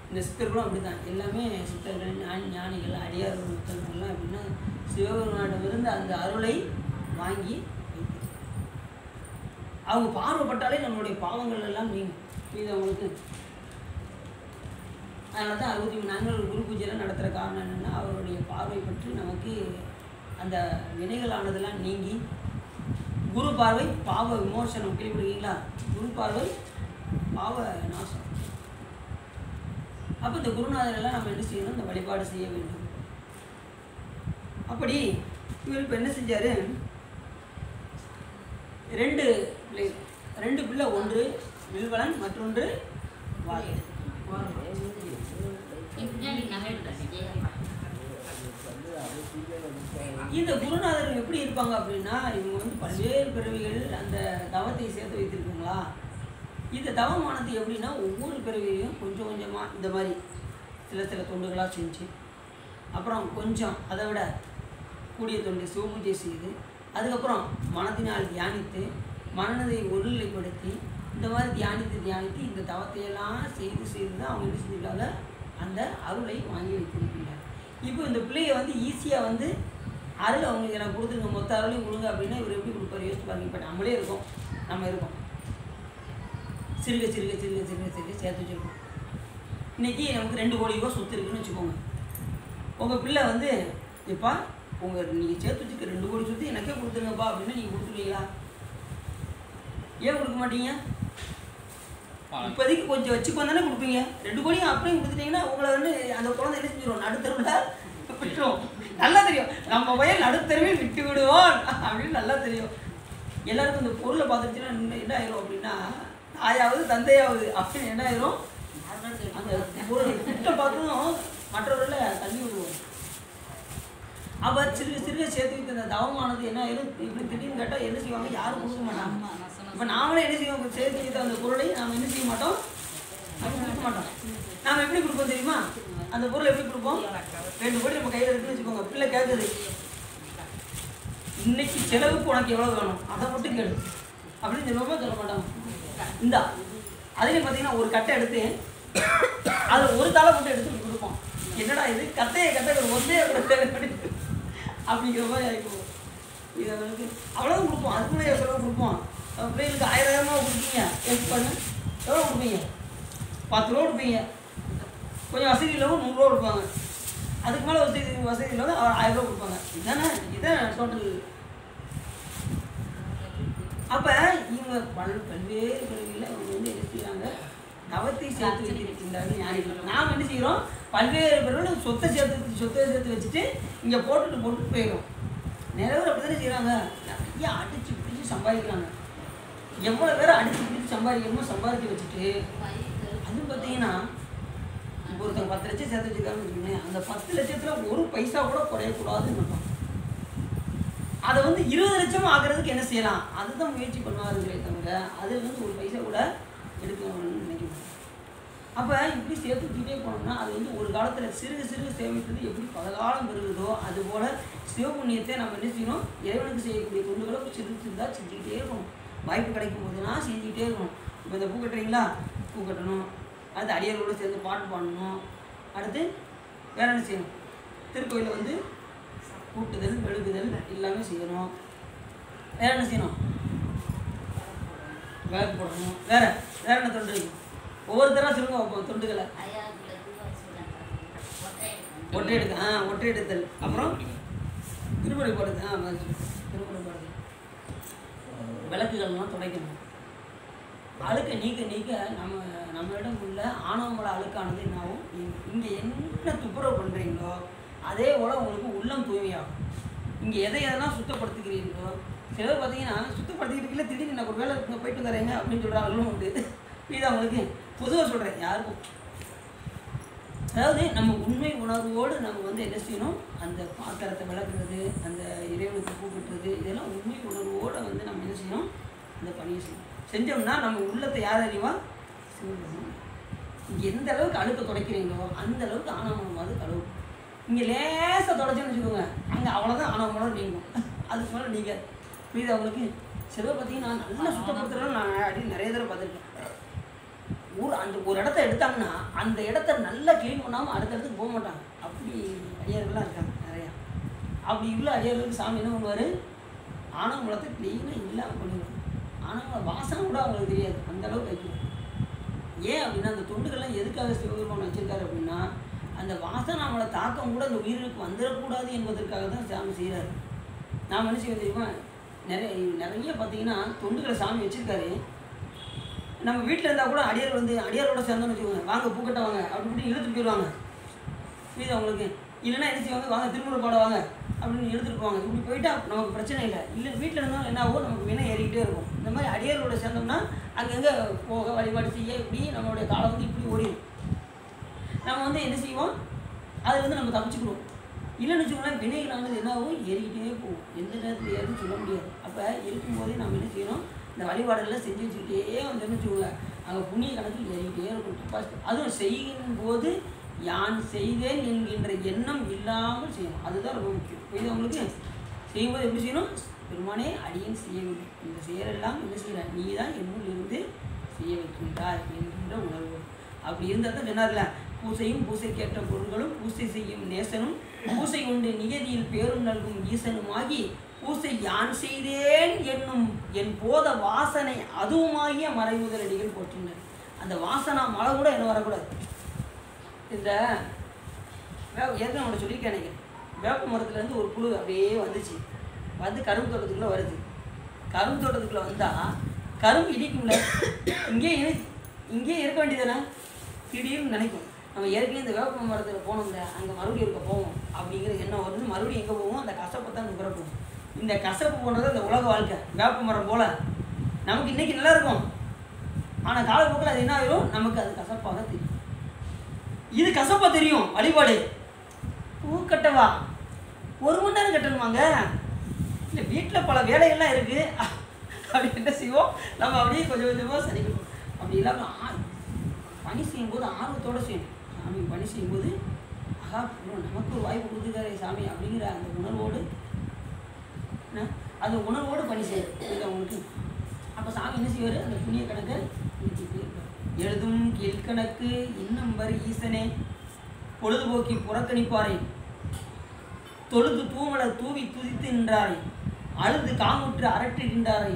இந்த சித்தர்களும் அப்படி தான், எல்லாமே சித்தர்கள் ஞானிகள் அடியார்கள் புத்தகங்கள்லாம் எப்படின்னா சிவபெருமானிடமிருந்து அந்த அருளை வாங்கி அவங்க பார்வைப்பட்டாலே நம்மளுடைய பாவங்கள் எல்லாம் நீங்கும். இது அவங்களுக்கு. அதனால தான் 63 நாட்கள் குரு பூஜையெல்லாம் நடத்துகிற காரணம் என்னென்னா அவருடைய பார்வை பற்றி நமக்கு அந்த வினைகளானதெல்லாம் நீங்கி, குரு பார்வை பாவ விமோசனம் கேள்விப்படுவீங்களா? குரு பார்வை பாவ நாசம். அப்போ இந்த குருநாதரெல்லாம் நம்ம என்ன செய்யணும்? இந்த வழிபாடு செய்ய வேண்டும். அப்படி இவர் இப்போ என்ன செஞ்சார்? 2 பிள்ளை, ஒன்று வில்வலன், மற்றொன்று வாயு. இந்த குருநாதர் எப்படி இருப்பாங்க அப்படின்னா, இவங்க வந்து பல்வேறு பிறவிகள் அந்த தவத்தை சேர்த்து வைத்திருக்குங்களா? இந்த தவமானது எப்படின்னா ஒவ்வொரு பிறவியையும் கொஞ்சம் கொஞ்சமாக இந்த மாதிரி சில தொண்டுகளாக செஞ்சு, அப்புறம் கொஞ்சம் அதை விட கூடிய தொண்டு சிவபூஜை செய்து, அதுக்கப்புறம் மனதினால் தியானித்து மனதை ஒருநிலைப்படுத்தி இந்த மாதிரி தியானித்து இந்த தவத்தையெல்லாம் செய்து தான் அவங்க என்ன செஞ்சுருக்காங்க? அந்த அருளை வாங்கி வைத்திருக்கின்றார். இப்போ இந்த பிள்ளையை வந்து ஈஸியாக வந்து அருள் அவங்களுக்கு எனக்கு கொடுத்துருங்க, மொத்த அருளையும் கொடுங்க அப்படின்னா இவர் எப்படி கொடுப்பாரு? யோசிச்சு பாருங்க. இப்போ நம்மளே இருக்கோம், நம்ம இருக்கோம், சிறுக சேர்த்து வச்சுருக்கோம். இன்றைக்கி நமக்கு 2 கோடி ரூபா சொத்து இருக்குன்னு வச்சுக்கோங்க. உங்கள் பிள்ளை வந்து எப்பா நீங்கள் சேர்த்து வச்சுக்க 2 கோடி சொத்து எனக்கே கொடுத்துருங்கப்பா அப்படின்னா நீங்கள் கொடுத்துருவீங்களா? ஏன் கொடுக்க மாட்டீங்க? இப்போதைக்கு கொஞ்சம் வச்சுக்கோ தானே கொடுப்பீங்க. 2 கோடியும் அப்படியே கொடுத்துட்டீங்கன்னா உங்களை வந்து அந்த குழந்தை என்ன செஞ்சிடும்? நடுத்தருவில் விட்டுரும். நல்லா தெரியும், நம்ம பையன் நடுத்தருவில் விட்டு விடுவோம் அப்படின்னு நல்லா தெரியும். எல்லாருக்கும் இந்த பொருளை பார்த்துச்சுன்னா என்ன ஆயிரும் அப்படின்னா, தாயாவது தந்தையாவது அப்படின்னு என்ன ஆயிரும்? அந்த பொருள் கிட்ட பார்த்ததும் மற்றவர்களை தள்ளி விடுவோம். அப்போ சிறுக சேர்த்து வைத்த அந்த தவமானது என்ன ஆயிரும்? இப்படி திடீர்னு கேட்டால் என்ன செய்வாங்க? யாரும் கொடுக்க மாட்டாங்க. இப்போ நாமளே என்ன செய்வோம்? சேர்த்து வைத்த அந்த பொருளை நாம் என்ன செய்ய மாட்டோம்? நம்ம கொடுக்க மாட்டோம். நாம் எப்படி கொடுப்போம் தெரியுமா? அந்த பொருளை எப்படி கொடுப்போம்? 2 கோடி நம்ம கையில் இருக்குன்னு வச்சுக்கோங்க. பிள்ளை கேட்குது, இன்னைக்கு செலவுக்கு உனக்கு எவ்வளோ வேணும் அதை மட்டும் கேடு அப்படின்னு சொல்ல மாட்டாங்க. இந்தா அதுலேயும் பார்த்தீங்கன்னா ஒரு கட்டை எடுத்து அதில் ஒரு தலை போட்டு எடுத்து கொடுப்போம். என்னடா இது கட்டை ஒன்றே அப்படிங்கிற மாதிரி ஆகிப்போம். இதை வந்து அவ்வளோதான் கொடுப்போம். அதுக்குள்ளே எவ்வளோ கொடுப்போம்? பிள்ளைகளுக்கு 1000 கொடுப்பீங்க, எடுத்து பண்ணு எவ்வளோ கொடுப்பீங்க? 10 ரூபா கொடுப்பீங்க. கொஞ்சம் வசதி இல்லாமல் 100 ரூபா கொடுப்பாங்க. அதுக்கு மேலே வசதி இல்லாமல் 1000 ரூபா கொடுப்பாங்க. இதான் டோட்டல். அப்போ இவங்க பல்வேறு பிறவியில் அவங்க வந்து என்ன செய்கிறாங்க, தவத்தை சேர்த்து வைத்திருக்கின்றார்கள் ஞானிகள். நாம் என்ன செய்கிறோம், பல்வேறு பிறவிகள் சொத்தை சேர்த்து வச்சுட்டு இங்கே போட்டுட்டு போயிடும். நிறைய பேர் அப்படி தானே செய்கிறாங்க. நிறைய அடித்து பிடிச்சி சம்பாதிக்கிறாங்க. எவ்வளோ பேர் அடித்து பிடிச்சி சம்பாதிக்கணுமோ சம்பாதிச்சு வச்சுட்டு அதுவும் பார்த்தீங்கன்னா இப்போ ஒருத்தர் 10 லட்சம் சேர்த்து வச்சுருக்காங்கன்னு வச்சுக்கோங்களேன், அந்த 10 லட்சத்தில் ஒரு பைசா கூட குறையக்கூடாதுன்னு நினைப்பாங்க. அதை வந்து 20 லட்சம் ஆகிறதுக்கு என்ன செய்யலாம், அதுதான் முயற்சி பண்ணுவாருங்களே தவிர அதில் வந்து ஒரு பைசா கூட எடுக்கணும்னு நினைக்கணும். அப்போ இப்படி சேர்த்து வச்சுக்கிட்டே போனோம்னா அது வந்து ஒரு காலத்தில் சிறுக சேமித்தது எப்படி பல காலம் பெறுகிறதோ அதுபோல் சிவபுண்ணியத்தை நம்ம என்ன செய்யணும், இறைவனுக்கு செய்யக்கூடிய தொண்டுகளை சிறுதாக செஞ்சுக்கிட்டே இருக்கணும். வாய்ப்பு கிடைக்கும் போதுனா செஞ்சுக்கிட்டே இருக்கணும். இப்போ இந்த பூ கட்டுறீங்களா, பூ கட்டணும். அடுத்து அடியாரோடு சேர்ந்து பாட்டு பாடணும். அடுத்து வேற என்ன செய்யணும், திருக்கோயிலில் வந்து கூட்டுதல் மெழுகுதல் எல்லாமே செய்யணும். வேற என்ன செய்யணும், விளக்கு போடணும். வேற என்ன தொண்டு இருக்கும், ஒவ்வொருத்தராக சொல்லுங்க வைப்போம் தொண்டுகளை. ஒற்றை எடுத்தல், அப்புறம் திருப்பணி போடுறது, திருப்பணி போடுறது, விளக்குகள்லாம் துடைக்கணும். அழுக்க நீக்க நம்மளிடம் உள்ள ஆணவங்கள அழுக்கானது என்னாகும், இங்கே என்ன துப்புரவு பண்ணுறீங்களோ அதே போல் உங்களுக்கு உள்ளம் தூய்மையாகும். இங்கே எதெல்லாம் சுத்தப்படுத்திக்கிறீங்களோ, சிலர் பார்த்தீங்கன்னா சுத்தப்படுத்திக்கிட்டு திடீர்னு நான் ஒரு வேலை போயிட்டு வரேங்க அப்படின்னு சொல்கிறாங்களும் உண்டு. இது அவங்களுக்கு பொதுவாக சொல்கிறேன் யாருக்கும். அதாவது நம்ம உண்மை உணர்வோடு நம்ம வந்து என்ன செய்யணும், அந்த பாத்திரத்தை விளக்குறது, அந்த இறைவனுக்கு பூ கட்டுறது, இதெல்லாம் உண்மை உணர்வோடு வந்து நம்ம என்ன செய்யணும், அந்த பணியை செய்யணும். செஞ்சோம்னா நம்ம உள்ளத்தை யார் அறிவா, சிவபெருமான். இங்கே எந்த அளவுக்கு அழுக்க துடைக்கிறீங்களோ அந்த அளவுக்கு ஆணவமாவது கழுவும். இங்கே லேசாக துடைச்சோன்னு வச்சுக்கோங்க, அங்கே அவ்வளோதான் ஆணவமோட நீங்கும். அதுக்கு மேலே நீங்கள் புரியுது அவங்களுக்கு. சிலவை பார்த்தீங்கன்னா நல்லா சுத்தப்படுத்துறதும் நான் நிறைய தடவை பார்த்துருக்கேன். ஒரு இடத்த எடுத்தாங்கன்னா அந்த இடத்த நல்லா க்ளீன் பண்ணாமல் அடுத்த இடத்துக்கு போக மாட்டாங்க. அப்படி அடியார்கள்லாம் இருக்காங்க நிறையா. அப்படி உள்ள அடியார்களுக்கு சாமி என்ன பண்ணுவார், ஆணவமலத்தை க்ளீனாக இல்லாமல் பண்ணிடுவாங்க. ஆணவமல வாசனை கூட அவங்களுக்கு தெரியாது, அந்த அளவுக்கு வைக்கணும். ஏன் அப்படின்னா அந்த தொண்டுகள்லாம் எதுக்காக சிவபெருமான் வச்சிருக்காரு அப்படின்னா அந்த வாசனை அவங்கள தாக்கம் கூட அந்த உயிருக்கு வந்துடக்கூடாது என்பதற்காக தான் சாமி செய்கிறாரு. நாம் என்ன செய்ய தெரியுமா, நிறைய பார்த்தீங்கன்னா தொண்டுகளை சாமி வச்சுருக்காரு. நம்ம வீட்டில் இருந்தால் கூட அடியார் வந்து அடியாரோட சேர்ந்தோன்னு வச்சுக்கோங்க, வாங்க பூக்கட்ட வாங்க அப்படி இழுத்துட்டு போயிடுவாங்க. புரியுது அவங்களுக்கு. இல்லைன்னா என்ன செய்வாங்க, வாங்க திருமுறை பாட வாங்க அப்படின்னு இழுத்துட்டு போவாங்க. இப்படி போயிட்டா நமக்கு பிரச்சனை இல்லை. வீட்டில் இருந்தாலும் என்ன ஆகும், நமக்கு வினை ஏறிக்கிட்டே இருக்கும். இந்த மாதிரி அடியாரோட சேர்ந்தோம்னா அங்கங்கே போக வழிபாடு செய்ய இப்படி நம்மளுடைய காலம் வந்து இப்படி ஓடிடும். நம்ம வந்து என்ன செய்வோம், அதை வந்து நம்ம தப்பிச்சுக்கணும். இல்லைன்னு வச்சுக்கோங்களேன், வினைகளானது என்ன ஆகும், ஏறிக்கிட்டே போகும். எந்த நேரத்தில் ஏறுன்னு சொல்ல முடியாது. அப்போ இருக்கும்போதே நம்ம என்ன செய்யணும், இந்த வழிபாடெல்லாம் செஞ்சு வச்சுக்கிட்டே வந்துன்னு வச்சுக்கோங்க, அங்கே புண்ணிய கணக்கில் ஏறிக்கிட்டே இருக்கும். அதுவும் செய்யும் போது யான் செய்தேன் என்கின்ற எண்ணம் இல்லாமல் செய்யணும். அதுதான் ரொம்ப முக்கியம். இது அவங்களுக்கு செய்யும்போது எப்படி செய்யணும், பெருமானே அடியேன் செய்ய வேண்டும், இந்த செயலெல்லாம் என்ன செய்யற நீ தான் என்னுள் இருந்து செய்ய வைக்கின்றாய் என்கின்ற உணர்வு. அப்படி இருந்தால் தான் சொன்னார்ல, பூசையும் பூசைக்கேற்ற பொருள்களும் பூசை செய்யும் நேசனும் பூசை கொண்டு நிகதியில் பேரும் நல்கும் ஈசனுமாகி பூசை யான் செய்தேன் என்னும் என் போத வாசனை அதுவுமாகிய மறைமுதலடிகள் போற்றினர். அந்த வாசனை மழை கூட என்ன வரக்கூடாது. இந்த ஏற்கனவே அவனை சொல்லியிருக்கேன் எனக்கு, வேப்ப மரத்துலேருந்து ஒரு புழு அப்படியே வந்துச்சு, வந்து கரும்பு தோட்டத்துக்குள்ளே வருது. கரும்பு தோட்டத்துக்குள்ளே வந்தால் கரும்பு இடிக்கும்ல, இங்கே இருக்க வேண்டியதானே, திடீர்னு நினைக்கும் நம்ம ஏற்கனவே இந்த வேப்ப மரத்தில் போனோம்ல, அங்கே மறுபடியும் இருக்க போவோம் அப்படிங்கிற எண்ணம் வருது. மறுபடியும் எங்கே போவோம், அந்த கசப்பை தான் நுகரப்போம். இந்த கசப்பு போன்றது அந்த உலக வாழ்க்கை. வேப்ப மரம் போல் நமக்கு இன்றைக்கி நல்லா இருக்கும், ஆனால் காலப்போக்கில் அது என்ன ஆகிடும், நமக்கு அது கசப்பாக தெரியும். இது கசப்பாக தெரியும். வழிபாடு பூ கட்டவா 1 மணி நேரம் கட்டணுமாங்க, இல்லை வீட்டில் பல வேலைகள்லாம் இருக்குது அப்படி என்ன செய்வோம், நம்ம அப்படியே கொஞ்சம் கொஞ்சமாக சரிக்கணும். அப்படி இல்லாமல் பணி செய்யும்போது ஆர்வத்தோடு செய்யணும். சாமி பணி செய்யும்போது ஆகா நமக்கு ஒரு வாய்ப்பு கொடுத்துருக்காரு சாமி அப்படிங்கிற அந்த உணர்வோடு பணி செய்யும் அவங்களுக்கு. அப்போ சாமி என்ன செய்வார், அந்த புண்ணிய கணக்கை எழுதும் கீழ்கணக்கு இன்னும் வரி ஈசனே பொழுதுபோக்கி புறக்கணிப்பாரை தொழுது தூமலர் தூவி துதித்து நின்றாரை அழுது காமுற்று அரட்டுகின்றாரை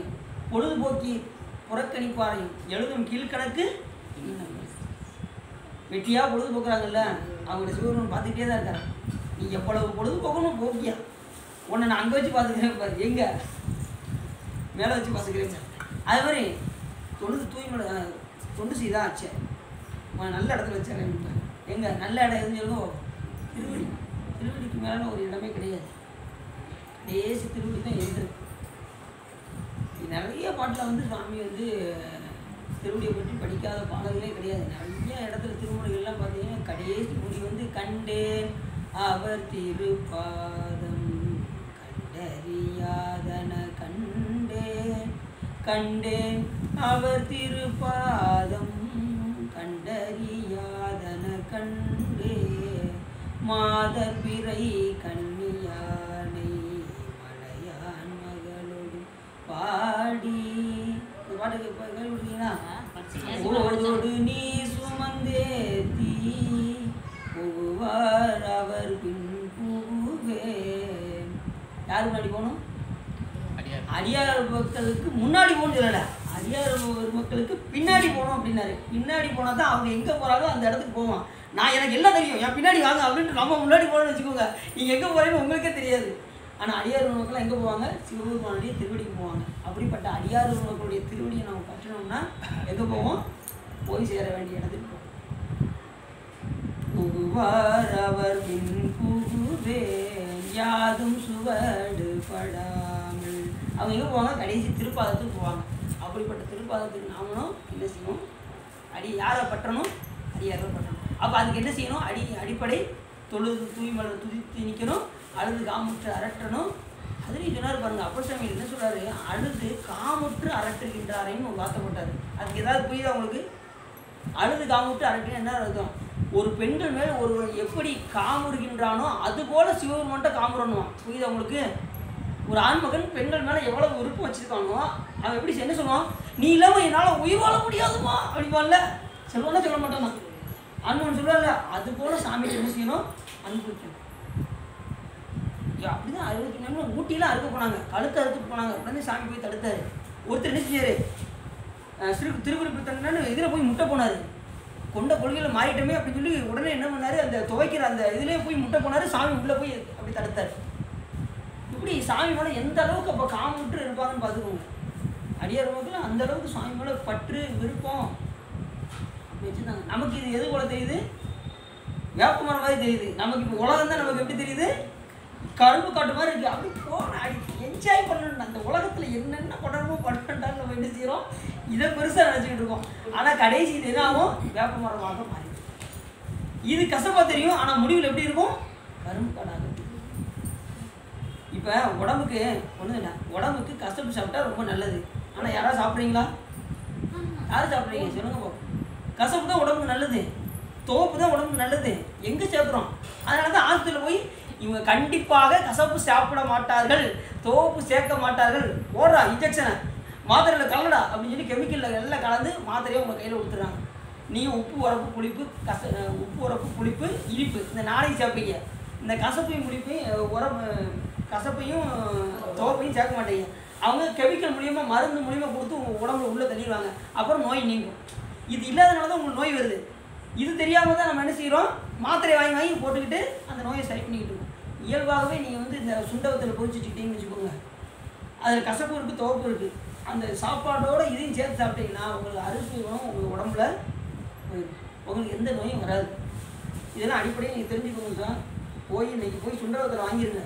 பொழுதுபோக்கி புறக்கணிப்பாரை எழுதும் கீழ்கணக்கு இன்னும். வெட்டியாக பொழுதுபோக்குறாங்கல்ல, அவங்களோட சிவபெருமான் பார்த்துக்கிட்டே தான் இருக்காரு. நீ எவ்வளவு பொழுதுபோக்கணும் போக்கியா, உன்னை நான் அங்கே வச்சு பார்த்துக்கிறேன் பாரு. எங்கே மேலே வச்சு பசக்கிறேன். அது மாதிரி தூய்மை தொண்டு செய்தா ஆச்சு நல்ல இடத்துல வச்சாங்க. எங்க நல்ல இடம் எதுன்னு சொல்லுவோம், திருவடி. திருவடிக்கு மேலே ஒரு இடமே கிடையாது, தேசி திருவடி தான் எழுது. நிறைய பாட்டில் வந்து சாமி வந்து திருவடியை பற்றி படிக்காத பாடல்களே கிடையாது. நிறைய இடத்துல திருமுறைகள்லாம் பார்த்தீங்கன்னா கடைசி முடி வந்து கண்டேன் அவர் திருப்பாதம் கண்டறியாதன கண்டேன், கண்டேன் அவர் திருப்பாதம் கண்டறியாதன கண்டே, மாதர் பிறை கண்ணியானை மலையான் மகளோடு பாடி. இந்த பாட்டுக்கு கேள்விப்பட்டீங்கன்னா, ஓடோடு நீ சுமந்தேத்தி புகுவார் அவர் பின் புகுவேன். யாருக்கு முன்னாடி போகணும்? அடியார் மக்களுக்கு முன்னாடி போகணும்னு சொல்லலை, அடியார் மக்களுக்கு பின்னாடி போகணும் அப்படின்னாரு. பின்னாடி போனால் தான் அவங்க எங்கே போகிறாங்களோ அந்த இடத்துக்கு போவான். நான் எனக்கு எல்லாம் தெரியும், என் பின்னாடி வாங்க அப்படின்ட்டு நம்ம முன்னாடி போகணும்னு வச்சுக்கோங்க, நீங்கள் எங்கே போகிறீங்கன்னு உங்களுக்கே தெரியாது. ஆனால் அடியார் மக்கள் எங்கே போவாங்க? சிவபெருமானுடைய திருவடிக்கு போவாங்க. அப்படிப்பட்ட அடியார் மக்களுடைய திருவடியை நம்ம கட்டணும்னா எங்கே போவோம்? போய் சேர வேண்டிய இடத்துக்கு போவோம். புகுவார் அவர் பின் புகுவேன் யாதும் சுவடு படாமல். அவங்க எங்கே போவாங்க? கடைசி திருப்பாதத்துக்கு போவாங்க. அப்படிப்பட்ட திருப்பாதத்துக்கு நாமளும் என்ன செய்யணும்? யாரை பற்றணும்? அடியாரை பற்றணும். அப்போ அதுக்கு என்ன செய்யணும்? அடிப்படை தொழுது தூய்மலை துதித்து நிற்கணும், அழுது காமுற்று அரட்டணும். அதுலேயும் சொன்னார் பாருங்க, அப்பர் சாமி என்ன சொல்கிறாரு, அழுது காமுற்று அரட்டுகின்றாரேன்னு ஒரு வார்த்தை போட்டார். அதுக்கு ஏதாவது புரியுதா உங்களுக்கு? அழுது காமுற்று அரட்டுன்னு என்ன அர்த்தம்? ஒரு பெண்கள் மேலே ஒருவர் எப்படி காமுறுகின்றானோ அதுபோல் சிவபெருமான்ட்ட காமுறணும். புரியுதா உங்களுக்கு? ஒரு ஆண்மகன் பெண்கள் மேலே எவ்வளோ விருப்பம் வச்சுருக்கானோ அவன் எப்படி என்ன சொல்லுவான்? நீ இல்லாமல் என்னால் உயிர் வாழ முடியாதுமா அப்படிப்பான்ல. சொல்லுவானா சொல்ல மாட்டானா? ஆண்மகன் சொல்லுவாங்க. அதுபோல் சாமிக்கு என்ன செய்யணும்? அனுபவிக்கணும். அப்படிதான் 60 நிமிடம் ஊட்டிலாம் அறுக்க போனாங்க, கழுத்து அறுத்துட்டு போனாங்க. உடனே சாமி போய் தடுத்தாரு. ஒருத்தர் என்ன செஞ்சாரு? திருக்குறிப்பித்தன்னு இதில் போய் முட்டை போனார். கொண்ட கொள்கையில் மாறிட்டோமே அப்படின்னு சொல்லி உடனே என்ன பண்ணார்? அந்த துவைக்கிற அந்த இதுலேயே போய் முட்டை போனார். சாமி உள்ளே போய் அப்படி தடுத்தார். இப்படி சாமி மேலே எந்த அளவுக்கு அப்போ காமுற்று இருப்பாங்கன்னு பார்த்துக்கோங்க. அடியார் மக்கள் அந்த அளவுக்கு சாமி மேலே பற்று விருப்பம் அப்படி வச்சுருந்தாங்க. நமக்கு இது எது போல தெரியுது? வேப்பமரம் மாதிரி தெரியுது. நமக்கு இப்போ உலகம் தான் நமக்கு எப்படி தெரியுது? கரும்பு காட்டு மாதிரி இருக்குது. அப்படி போன அடி என்ஜாய் பண்ணணும். அந்த உலகத்தில் என்னென்ன பண்ணணுமோ பண்ணட்டான்னு நம்ம என்ன செய்கிறோம்? இதை பெருசாக நினச்சிக்கிட்டு இருக்கோம். ஆனால் கடைசி இது என்னாகும்? வேப்பமரமாக மாறி. இது கசப்பாக தெரியும், ஆனால் முடிவில் எப்படி இருக்கும்? கரும்பு காடாக. இப்போ உடம்புக்கு ஒன்றும் இல்லை, உடம்புக்கு கசப்பு சாப்பிட்டா ரொம்ப நல்லது. ஆனால் யாராவது சாப்பிட்றீங்களா? யாரும் சாப்பிட்றீங்க சொல்லுங்க போ. கசப்பு தான் உடம்புக்கு நல்லது, துவப்பு தான் உடம்புக்கு நல்லது. எங்கே சேர்க்குறோம்? அதனால தான் ஆஸ்பத்திரியில் போய் இவங்க கண்டிப்பாக கசப்பு சாப்பிட மாட்டார்கள், துவப்பு சேர்க்க மாட்டார்கள், ஓடுறா இன்ஜெக்ஷனை மாத்திரையில் கலடா அப்படின்னு சொல்லி கெமிக்கலில் எல்லாம் கலந்து மாத்திரையை உங்கள் கையில் கொடுத்துட்றாங்க. நீங்கள் உப்பு உரப்பு புளிப்பு உப்பு உரப்பு புளிப்பு இனிப்பு இந்த நாளையும் சேர்ப்பீங்க. இந்த கசப்பையும் புளிப்பையும் கசப்பையும் துவப்பையும் சேர்க்க மாட்டீங்க. அவங்க கெமிக்கல் மூலியமாக மருந்து மூலியமாக கொடுத்து உங்கள் உடம்புல உள்ளே தள்ளிடுவாங்க. அப்புறம் நோய் நீங்கும். இது இல்லாதனால தான் உங்களுக்கு நோய் வருது. இது தெரியாமல் தான் நம்ம என்ன செய்கிறோம்? மாத்திரை வாங்கி போட்டுக்கிட்டு அந்த நோயை சரி பண்ணிக்கிட்டு இருக்கோம். இயல்பாகவே நீங்கள் வந்து இந்த சுண்டவத்தில் பொறிச்சு வச்சுக்கிட்டீங்கன்னு வச்சுக்கோங்க, அதில் கசப்பு இருக்குது, துவப்பு இருக்குது. அந்த சாப்பாடோடு இதையும் சேர்த்து சாப்பிட்டீங்கன்னா உங்களுக்கு அரிசி உணவு உங்கள் உடம்புல உங்களுக்கு எந்த நோயும் வராது. இதெல்லாம் அடிப்படையை நீங்கள் தெரிஞ்சுக்கோங்க சார். இன்றைக்கி போய் சுண்டவத்தில் வாங்கிடுங்க,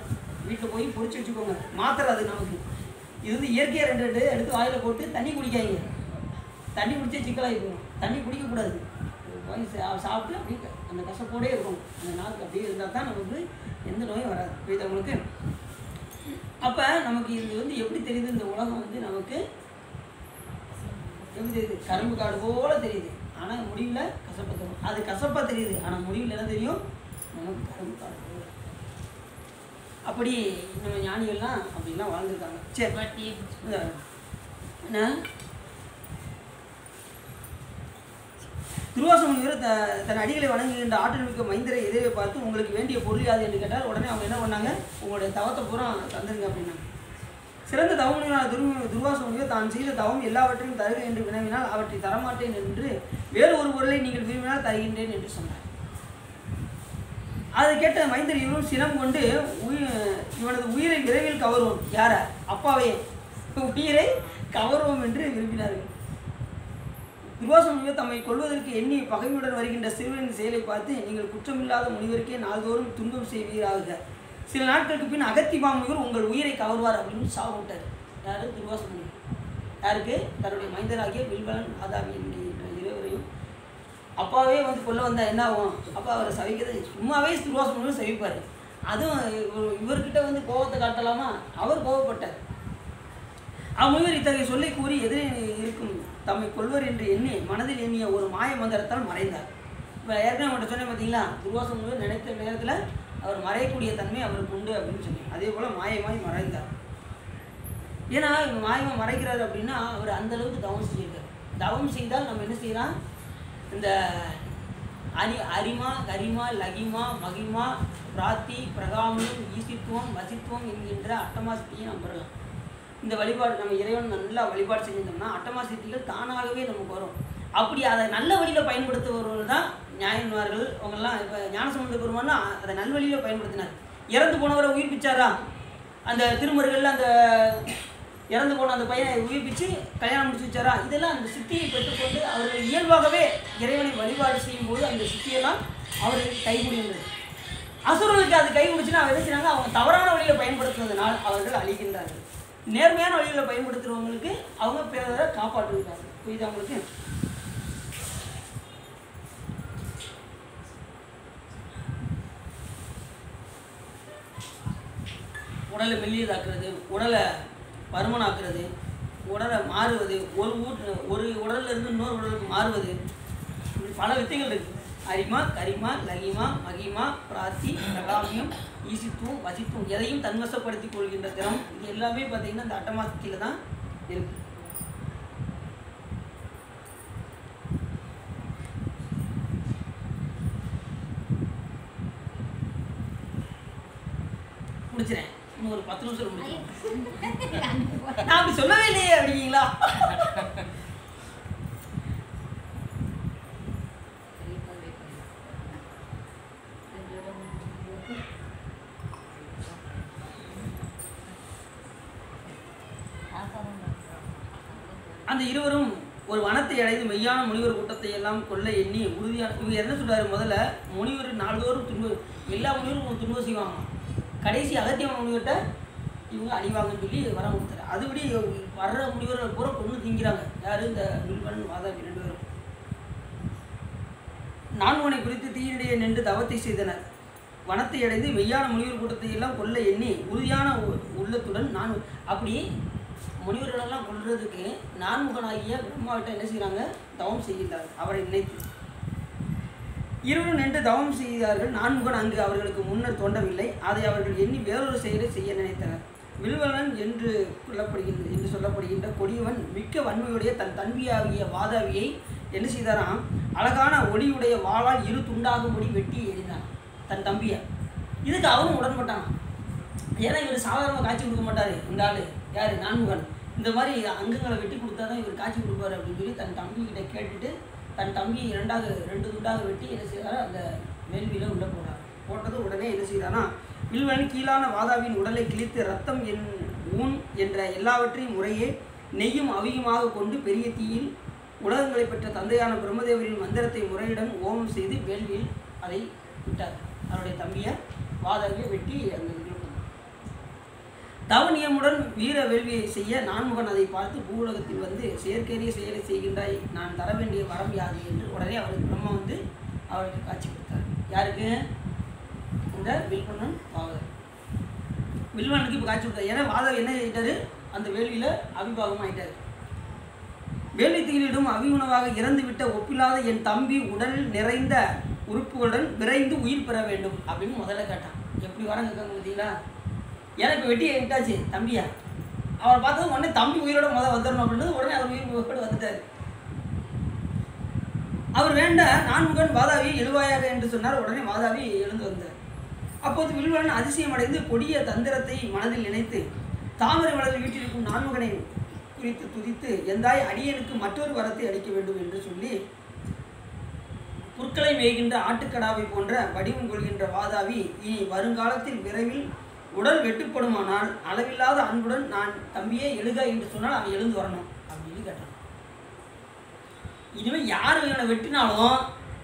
வீட்டில் போய் பொறிச்சு வச்சுக்கோங்க. மாத்திரை அது நமக்கு இது வந்து இயற்கையாக 2 எடுத்து வாயில் போட்டு தண்ணி குடிக்காதீங்க. தண்ணி குடித்தே சிக்கலாகி போகும். தண்ணி குடிக்கக்கூடாது. சாப்பிட்டு அப்படி அந்த கசப்போடே இருக்கும். அந்த நாக்கு அப்படியே இருந்தால் தான் நமக்கு எந்த நோயும் வராது. புரியுது உங்களுக்கு? அப்போ நமக்கு இது வந்து எப்படி தெரியுது? இந்த உலகம் வந்து நமக்கு எப்படி தெரியுது? கரும்பு காடு போல தெரியுது, ஆனால் முடிவில் கசப்பாக தரும். அது கசப்பாக தெரியுது, ஆனால் முடிவில் என்ன தெரியும்? நமக்கு கரும்பு காடு போல. அப்படி நம்ம ஞானிகள்லாம் அப்படிலாம் வாழ்ந்துருக்காங்க. சரி, என்ன துர்வாச முனிவர் தன் அடிகளை வணங்குகின்ற ஆற்றல் மிக்க மைந்தரை எதிரே பார்த்து உங்களுக்கு வேண்டிய பொருள் யாது என்று கேட்டால் உடனே அவங்க என்ன பண்ணாங்க? உங்களுடைய தவத்தை பூரா தந்துருங்க அப்படின்னாங்க. சிறந்த தவமுனிவரான துர்வாச முனிவர் தான் செய்த தவம் எல்லாவற்றையும் தருக என்று வினவினால் அவற்றை தரமாட்டேன் என்று வேறு ஒரு பொருளை நீங்கள் விரும்பினால் தருகின்றேன் என்று சொன்னார். அதை கேட்ட மைந்தர் இவரும் சினம் கொண்டு இவனது உயிரை விரைவில் கவரும். யார? அப்பாவே. உயிரை கவர்வோம் என்று விரும்பினார்கள். துர்வாச முனிவர் தம்மை கொள்வதற்கு எண்ணி பகைமையுடன் வருகின்ற சிறுவனின் செயலை பார்த்து, நீங்கள் குற்றமில்லாத முனிவருக்கே நாள்தோறும் துன்பம் செய்வீராக. சில நாட்களுக்கு பின் அகத்திமா முனிவர் உங்கள் உயிரை கவர்வார் அப்படின்னு சாப்பிட்டார். யாரு? துர்வாச முனிவர். யாருக்கு? தன்னுடைய மைந்தராகிய வில்வலன் வாதாபி என்கின்ற இருவரையும். அப்பாவே வந்து கொல்ல வந்தா என்ன ஆகும்? அப்பா அவரை சவிக்கிறது சும்மாவே துர்வாச முனிவர் சவிப்பார். அதுவும் இவர்கிட்ட வந்து கோபத்தை காட்டலாமா? அவர் கோபப்பட்டார். அம்முனிவர் இத்தகைய சொல்லை கூறி எதிரே இருக்கும் தம்மை கொள்வர் என்று எண்ணி மனதில் எண்ணிய ஒரு மாய மந்திரத்தால் மறைந்தார். இப்போ ஏற்கனவே அவங்கள்ட்ட சொன்னேன் பார்த்தீங்களா, துர்வாச முனிவர் நினைத்த நேரத்தில் அவர் மறையக்கூடிய தன்மை அவருக்கு உண்டு அப்படின்னு சொல்லி, அதே போல் மாயமாய் மறைந்தார். ஏன்னா இவங்க மாயமாக மறைக்கிறாரு அப்படின்னா அவர் அந்தளவுக்கு தவம் செஞ்சிருக்கார். தவம் செய்தால் நம்ம என்ன செய்யலாம்? இந்த அரிமா கரிமா லகிமா மகிமா பிராத்தி பிரகாமியம் ஈசித்துவம் வசித்துவம் என்கின்ற அட்டமா சக்தியை நம்ம பெறலாம். இந்த வழிபாடு நம்ம இறைவன் நல்லா வழிபாடு செஞ்சிருந்தோம்னா அட்டமா சக்திகள் தானாகவே நமக்கு வரும். அப்படி அதை நல்ல வழியில் பயன்படுத்துபவர்கள் தான் ஞானிமார்கள். அவங்கெல்லாம் இப்போ ஞானசம்பந்த பெருமாள்லாம் அதை நல்வழியில் பயன்படுத்தினார். இறந்து போனவரை உயிர்ப்பிச்சாரா? அந்த திருமருகளில் அந்த இறந்து போன அந்த பையனை உயிர்ப்பிச்சு கல்யாணம் முடிச்சு வச்சாரா? இதெல்லாம் அந்த சித்தியை பெற்றுக்கொண்டு அவர்கள் இயல்பாகவே இறைவனை வழிபாடு செய்யும்போது அந்த சித்தியெல்லாம் அவர்களுக்கு கைமுடிந்தது. அசுரர்களுக்கு அது கை முடிச்சுன்னா அவங்க என்ன செய்றாங்க? அவங்க தவறான வழியில் பயன்படுத்துவதனால் அவர்கள் அழிக்கின்றார்கள். நேர்மையான வழியில் பயன்படுத்துகிறவங்களுக்கு அவங்க பேரை காப்பாற்றுகிறாங்க. புரியுது அவங்களுக்கு? உடலை மெல்லியதாக்குறது, உடலை பருமனாக்குறது, உடலை மாறுவது, ஒரு உடல்ல இருந்து இன்னொரு உடலுக்கு மாறுவது, இப்படி பல வித்தைகள் இருக்குது. அரிமா கரிமா லகிமா மகிமா பிராத்தி பிரகாமியம் ஈசித்துவம் வசித்துவம் எதையும் தன்வசப்படுத்தி கொள்கின்ற திறம், இது எல்லாமே பார்த்தீங்கன்னா இந்த அட்டமா சக்தியில் தான் இருக்கு. முடிச்சிடறேன். இன்னும் ஒரு 10 நிமிஷம் முடிச்சிடறேன். நான் அப்படி சொல்லவே இல்லையே அப்படிங்களா? அந்த இருவரும் ஒரு வனத்தை அடைந்து மெய்யான முனிவர் கூட்டத்தை எல்லாம் கொல்ல எண்ணி உறுதியான இவங்க என்ன சொல்றாரு? முதல்ல முனிவர் நாள்தோறும் எல்லா முனிவரும் துன்பம் செய்வாங்க. கடைசி அகத்திய முனிவர்கிட்ட இவங்க அழிவாங்கன்னு சொல்லி வரம் கொடுத்தாரு. அதுபடி வர்ற முனிவர்கள் பூரா கொண்டு திங்கிறாங்க. யாரு? இந்த வில்வன் வாதாபி 2 பேரும். நான்முகனை குறித்து தீயிடையே நின்று தவத்தை செய்தனர். வனத்தை அடைந்து மெய்யான முனிவர் கூட்டத்தை எல்லாம் கொல்ல எண்ணி உறுதியான உள்ளத்துடன் நான் அப்படி முனிவர்களெல்லாம் கொள்றதுக்கு நான்முகனாகிய பிரம்மாவிட்ட என்ன செய்கிறாங்க? தவம் செய்கிறார்கள். அவரை நினைத்து இருவரும் நின்று தவம் செய்தார்கள். நான்முகன் அங்கு அவர்களுக்கு முன்னர் தோன்றவில்லை. அதை அவர்கள் எண்ணி வேறொரு செயலை செய்ய நினைத்தனர். வில்வலன் என்று சொல்லப்படுகின்ற கொடியவன் மிக்க வன்மையுடைய தன் தம்பியாகிய வாதாபியை என்ன செய்தாராம்? அழகான ஒளியுடைய வாளால் 2 துண்டாகும்படி வெட்டி எறினான் தன் தம்பியை. இதுக்கு அவரும் உடன்பட்டான். ஏன்னா இவர் சாதாரணமாக காட்சி கொடுக்க மாட்டார். இந்த ஆள் யார்? நான்முகன். இந்த மாதிரி அங்கங்களை வெட்டி கொடுத்தா தான் இவர் காட்சி கொடுப்பார் அப்படின்னு சொல்லி தன் தம்பிக்கிட்ட கேட்டுட்டு தன் தம்பி 2 துண்டாக வெட்டி என்ன செய்தார்? அந்த வேள்வியில் உள்ள போனார். போட்டது உடனே என்ன செய்தானா? வில்வன் கீழான வாதாவின் உடலை கிழித்து ரத்தம் ஊன் என்ற எல்லாவற்றையும் முறையே நெய்யும் அவியுமாக கொண்டு பெரிய தீயில் உலகங்களை பெற்ற தந்தையான பிரம்மதேவரின் மந்திரத்தை முறையுடன் ஓமம் செய்து வேள்வியில் அதை விட்டார். அவருடைய தம்பியை வாதாவியை வெட்டி அந்த தவநியமுடன் வீர வேள்வியை செய்ய நான்முகன் அதை பார்த்து பூவுலகத்தில் வந்து செயற்கரிய செயலை செய்கின்றாய், நான் தர வேண்டிய வரம் யாது என்று உடனே அவருக்கு பிரம்மா வந்து அவருக்கு காட்சி கொடுத்தார். யாருக்கு? இந்த வில்வன் வாதர். வில்வனுக்கு இப்போ காட்சி கொடுத்தார். ஏன்னா வாதர் என்ன செய்யிட்டாரு? அந்த வேள்வியில் அபிபாகம் ஆயிட்டார். வேள்வி தீயிலும் அபிஉணவாக இறந்துவிட்ட ஒப்பில்லாத என் தம்பி உடல் நிறைந்த உறுப்புகளுடன் விரைந்து உயிர் பெற வேண்டும் அப்படின்னு முதல்ல கேட்டான். எப்படி வரம் கேட்காங்க பார்த்தீங்களா? எனக்கு வெட்டியை விட்டாச்சு தம்பியா. அவரை பார்த்தது உடனே தம்பி உயிரோட வந்துடணும் அப்படின்றது உடனே அவர் உயிரோடு வந்துட்டார். அவர் வேண்ட நான்முகன் வாதாவியை எழுவாயாக என்று சொன்னார். உடனே வாதாவி எழுந்து வந்தார். அப்போது வில்வன் அதிசயம் அடைந்து கொடிய தந்திரத்தை மனதில் நினைத்து தாமரை மலரில் வீட்டிலிருக்கும் நான்முகனை குறித்து துதித்து எந்தாய் அடியனுக்கு மற்றொரு வரத்தை அளிக்க வேண்டும் என்று சொல்லி புற்களை மேய்கின்ற ஆட்டுக்கடாவை போன்ற வடிவம் கொள்கின்ற வாதாவி இனி வருங்காலத்தில் விரைவில் உடல் வெட்டுப்படுமானால் அளவில்லாத அன்புடன் நான் தம்பியே எழுக என்று சொன்னால் அவன் எழுந்து வரணும் அப்படின்னு கேட்டான். இனிமேல் யார் இவனை வெட்டினாலும்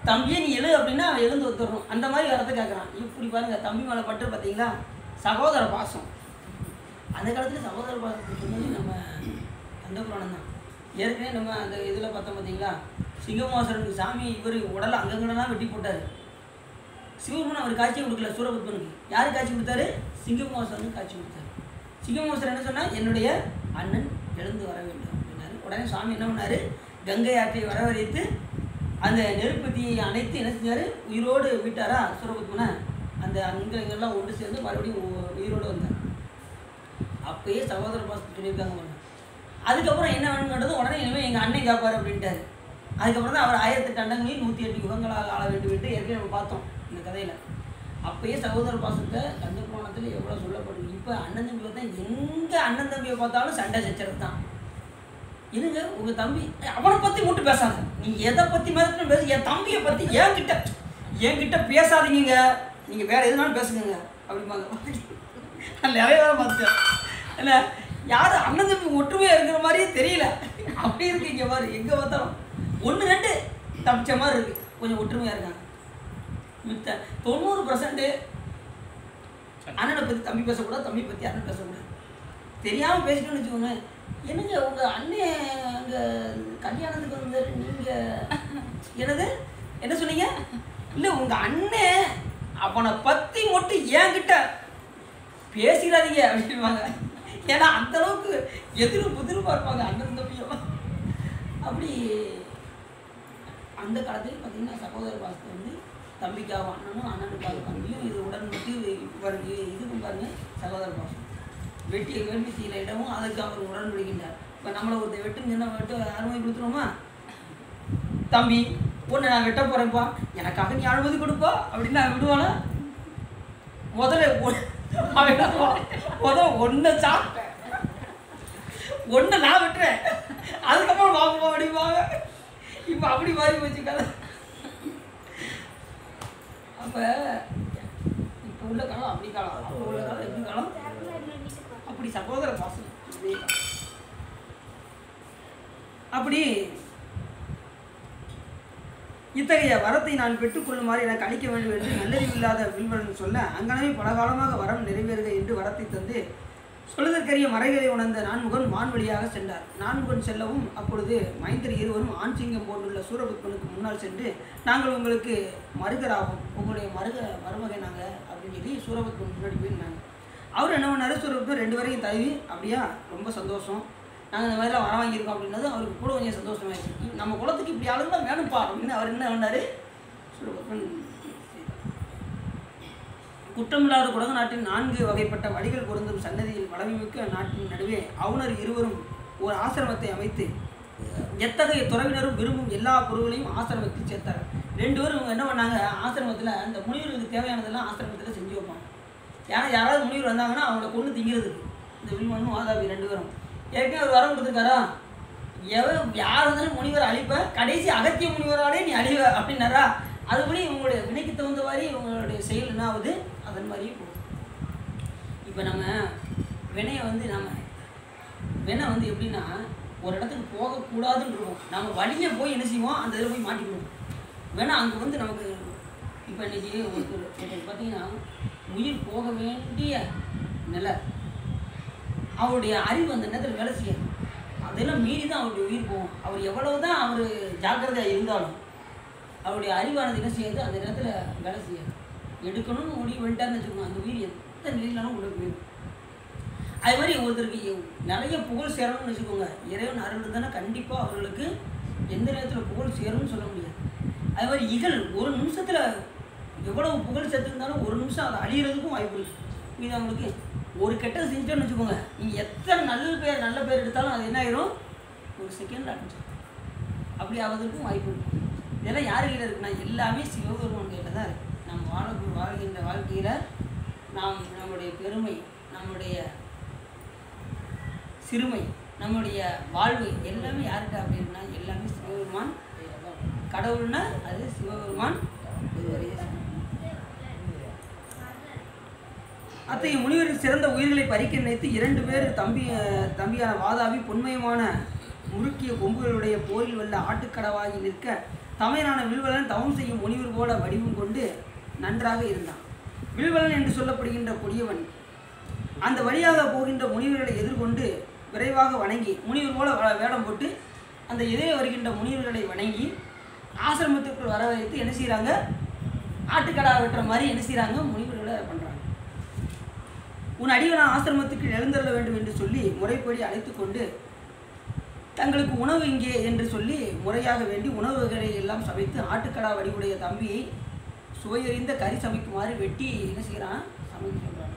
தம்பியே நீ எழு அப்படின்னா அவன் எழுந்து வந்துடணும். அந்த மாதிரி வரத்தை கேட்குறான். இப்படி பாருங்க, தம்பி மேலே பட்டு பார்த்தீங்களா சகோதர பாசம். அந்த காலத்துல சகோதர பாசத்துக்கு சொன்னது நம்ம கந்தபுராணம் தான். ஏற்கனவே நம்ம அந்த இதில் பார்த்தோம் பார்த்தீங்களா, சிங்கமாசனுக்கு சாமி இவர் உடலை அங்கங்கலாம் வெட்டி போட்டார். சிவபெருமான் அவர் காட்சி கொடுக்கல சூரபத்மனுக்கு. யார் காட்சி கொடுத்தாரு? சிங்கமாசனுக்கு காட்சி கொடுத்தாரு. சிங்கமாசன் என்ன சொன்னால் என்னுடைய அண்ணன் எழுந்து வர வேண்டும் அப்படின்னாரு. உடனே சுவாமி என்ன பண்ணார்? கங்கை ஆற்றை வரவழைத்து அந்த நெருப்பத்தியை அணைத்து என்ன செஞ்சார்? உயிரோடு விட்டாரா சூரபத்மனை. அந்த அங்கெல்லாம் ஒன்று சேர்ந்து மறுபடியும் உயிரோடு வந்தார். அப்பயே சகோதர பாசத்தை சொல்லியிருக்காங்க. அதுக்கப்புறம் என்ன வேணும்ன்றது உடனே இனிமேல் எங்கள் அண்ணன் கேட்பார் அப்படின்ட்டார். அதுக்கப்புறம் தான் அவர் 1008 அண்டங்களில் 108 யுகங்களாக ஆள வேண்டும் என்று ஏற்கனவே நம்ம பார்த்தோம் இந்த கதையில். அப்பயே சகோதர பாசத்தை கந்த புராணத்தில் எவ்வளோ சொல்லப்படுது. இப்போ அண்ணன் தம்பி பார்த்தா எங்கே அண்ணன் தம்பியை பார்த்தாலும் சண்டை சச்சரவு தான். என்னங்க உங்கள் தம்பி அவனை பற்றி மட்டும் பேசாத, நீ எதை பற்றி மாதிரி பேச, என் தம்பியை பற்றி என்கிட்ட பேசாதீங்க, நீங்கள் வேறு எதுனாலும் பேசுங்க அப்படிம்பாங்க. நிறைய வேலை பார்த்துட்டேன். என்ன யாரும் அண்ணன் தம்பி ஒற்றுமையாக இருக்கிற மாதிரியே தெரியல. அப்படி இருக்கு இங்கே பாரு, எங்கே பார்த்தாலும் 1-2 தப்பிச்ச மாதிரி இருக்குது, கொஞ்சம் ஒற்றுமையாக இருக்காங்க. மித்த 90% அண்ணனை பற்றி தம்பி பேசக்கூடாது, தம்பி பற்றி அண்ணன் பேசக்கூடாது. தெரியாமல் பேசிட்டோன்னு வச்சுக்கோங்க. என்னங்க உங்கள் அண்ணன் அங்கே கல்யாணத்துக்கு வந்தார், நீங்கள் என்னது என்ன சொன்னீங்க? இல்லை உங்கள் அண்ணன் அவனை பற்றி மட்டும் என்கிட்ட பேசிடாதீங்க அப்படின்வாங்க. ஏன்னா அந்தளவுக்கு எதிரும் புதிருமா இருப்பாங்க அண்ணன் தம்பியும். அப்படி அந்த காலத்தில் பார்த்தீங்கன்னா சகோதர பாசத்தை வந்து தம்பிக்காக அண்ணனும் அண்ணனுக்காக தம்பியும் இது உடன்பட்டு பாருங்க, இதுக்கும் பாருங்க சகோதர பாசம். வெட்டிய வேள்வி செய்கிற இடமும் அதுக்கு அவர் உடன்படுகின்றார். இப்போ நம்மளை ஒருத்தர் வெட்டுங்கன்னா அனுமதி கொடுத்துருவோமா? தம்பி ஒன்று நான் வெட்ட போகிறேன்ப்பா, எனக்காக நீ அனுமதி கொடுப்பா அப்படின்னு நான் விடுவானா? முதல்ல ஒன்றை சாப்பிட்டேன், ஒன்றை நான் விட்டுறேன், அதுக்கப்புறம் பாப்பா அப்படிப்பாங்க. இப்போ அப்படி மாறி போச்சு கதை. அப்போ இப்போ உள்ள காலம் அப்படி காலம், அப்போ உள்ள காலம் எப்படி காலம்? அப்படி சகோதர பாசம். அப்படி இத்தகைய வரத்தை நான் பெற்றுக்கொள்ளுமாறு எனக்கு அளிக்க வேண்டும் என்று நல்லறிவில்லாத வில்வன் சொல்ல, அங்கனவே பல காலமாக வரம் நிறைவேறுக என்று வரத்தை தந்து சொல்லுதற்கரிய மறைகளை உணர்ந்த நான்முகன் வான் வழியாக சென்றார். நான்முகன் செல்லவும் அப்பொழுது மைந்தர் இருவரும் ஆண் சிங்கம் போன்றுள்ள சூரபத்மனுக்கு முன்னால் சென்று, நாங்கள் உங்களுக்கு மருகராகும், உங்களுடைய மருமகை நாங்கள் அப்படின்னு சொல்லி சூரபத்மன் முன்னாடி போயிருந்தாங்க. அவர் என்ன பண்ணார்? சூரபத்மன் 2 வரையும் தழுவி, அப்படியா ரொம்ப சந்தோஷம், நாங்கள் இந்த மாதிரிலாம் வர வாங்கியிருக்கோம் அப்படின்னது அவருக்கு கூட கொஞ்சம் சந்தோஷமாயிடுச்சு. நம்ம குலத்துக்கு இப்படி ஆளுங்களாம் வேணும்ப்பா அப்படின்னு அவர் என்ன பண்ணார்? சூரபத்மன் குற்றமில்லாத குடகு நாட்டின் 4 வகைப்பட்ட வழிகள் பொருந்தும் சன்னதியில் வளமைமிக்க நாட்டின் நடுவே அவுணர் இருவரும் ஒரு ஆசிரமத்தை அமைத்து எத்தகைய துறவினரும் விரும்பும் எல்லா பொருள்களையும் ஆசிரமத்தில் சேர்த்தார். 2 பேரும் என்ன பண்ணாங்க? ஆசிரமத்தில் அந்த முனிவர்களுக்கு தேவையானதெல்லாம் ஆசிரமத்தில் செஞ்சு வைப்பாங்க. ஏன்னா யாராவது முனிவர் வந்தாங்கன்னா அவங்கள கொண்டு திங்கிறதுக்கு இந்த வில்வனும் வாதாபி 2 பேரும் ஏற்கனவே ஒரு வரம் கொடுத்துருக்காரா, யார் வந்தாலும் முனிவர் அழிப்ப, கடைசி அகத்திய முனிவராலே நீ அழிவ அப்படின்னாரா. அதுபடி உங்களுடைய வினைக்கு தகுந்த மாதிரி உங்களுடைய செயல் என்ன ஆகுது, அதன் மாதிரியே போகும். இப்போ நம்ம வினையை வந்து வினை வந்து எப்படின்னா ஒரு இடத்துக்கு போகக்கூடாதுன்னு இருக்கும், நம்ம வழியை போய் என்ன செய்வோம், அந்த இதில் போய் மாட்டிக்கணும். வேணா அங்கே வந்து நமக்கு இப்போ இன்றைக்கி ஒருத்தர் பார்த்தீங்கன்னா உயிர் போக வேண்டிய நிலை, அவருடைய அறிவு அந்த நேரத்தில் வேலை செய்யாது, அதெல்லாம் மீறி தான் அவருடைய உயிர் போகும். அவர் எவ்வளவு தான் அவர் ஜாக்கிரதையாக இருந்தாலும் அவருடைய அறிவானது என்ன செய்யாது, அந்த நேரத்தில் வேலை செய்யாது. எடுக்கணும்னு முடிவு பண்ணிட்டாருன்னு வச்சுக்கோங்க, அந்த உயிர் எந்த நிலையிலாலும் உள்ள போயிடும். அது மாதிரி ஒருத்தருக்கு நிறைய புகழ் சேரணும்னு வச்சுக்கோங்க, இறைவன் அருள் இருந்தால் கண்டிப்பாக அவர்களுக்கு எந்த நேரத்தில் புகழ் சேரும்னு சொல்ல முடியாது. அது மாதிரி இகழ் ஒரு நிமிஷத்தில் எவ்வளவு புகழ் சேர்த்துருந்தாலும் ஒரு நிமிஷம் அதை அழிகிறதுக்கும் வாய்ப்பு இருக்குது. இது அவங்களுக்கு ஒரு கெட்டது செஞ்சுட்டோன்னு வச்சுக்கோங்க, நீங்கள் எத்தனை நல்ல பேர் எடுத்தாலும் அது என்ன ஆயிரும், ஒரு செகண்ட் அடைஞ்சிடும். அப்படி ஆவதற்கும் வாய்ப்பு இருக்குது. இதெல்லாம் யார் கையில் இருக்குன்னா எல்லாமே சிவபெருமான் கையில் தான் இருக்குது. நம்ம வாழ்கின்ற வாழ்க்கையில் நம்முடைய பெருமை, நம்முடைய சிறுமை, நம்முடைய வாழ்வு எல்லாமே யார்கிட்ட அப்படின்னா எல்லாமே சிவபெருமான். கடவுள்னா அது சிவபெருமான் ஒருவரே. அத்தகைய முனிவரின் சிறந்த உயிர்களை பறிக்க நினைத்து 2 பேர் தம்பியான வாதாபி பொன்மயமான முறுக்கிய கொம்புகளுடைய போரில் வல்ல ஆட்டுக்கடவாகி நிற்க தமையனான வில்வலன் தவம் செய்யும் முனிவர் போல வடிவம் கொண்டு நன்றாக இருந்தான். வில்வலன் என்று சொல்லப்படுகின்ற கொடியவன் அந்த வழியாக போகின்ற முனிவர்களை எதிர்கொண்டு விரைவாக வணங்கி முனிவர் போல வேடம் போட்டு அந்த எதிரே வருகின்ற முனிவர்களை வணங்கி ஆசிரமத்திற்குள் வர வைத்து என்ன செய்கிறாங்க, ஆட்டுக்கடா வெட்டுற மாதிரி என்ன செய்கிறாங்க, முனிவர்களை பண்ணுறாங்க. உன் அடிவன ஆசிரமத்துக்கு எழுந்தருள வேண்டும் என்று சொல்லி முறைப்படி அழைத்து கொண்டு தங்களுக்கு உணவு இங்கே என்று சொல்லி முறையாக வேண்டி உணவுகளை எல்லாம் சமைத்து ஆட்டுக்கடா வடிவுடைய தம்பியை சுவையறிந்த கறி சமைக்குமாறு வெட்டி என்ன செய்கிறான், சமைக்க சொல்கிறான்.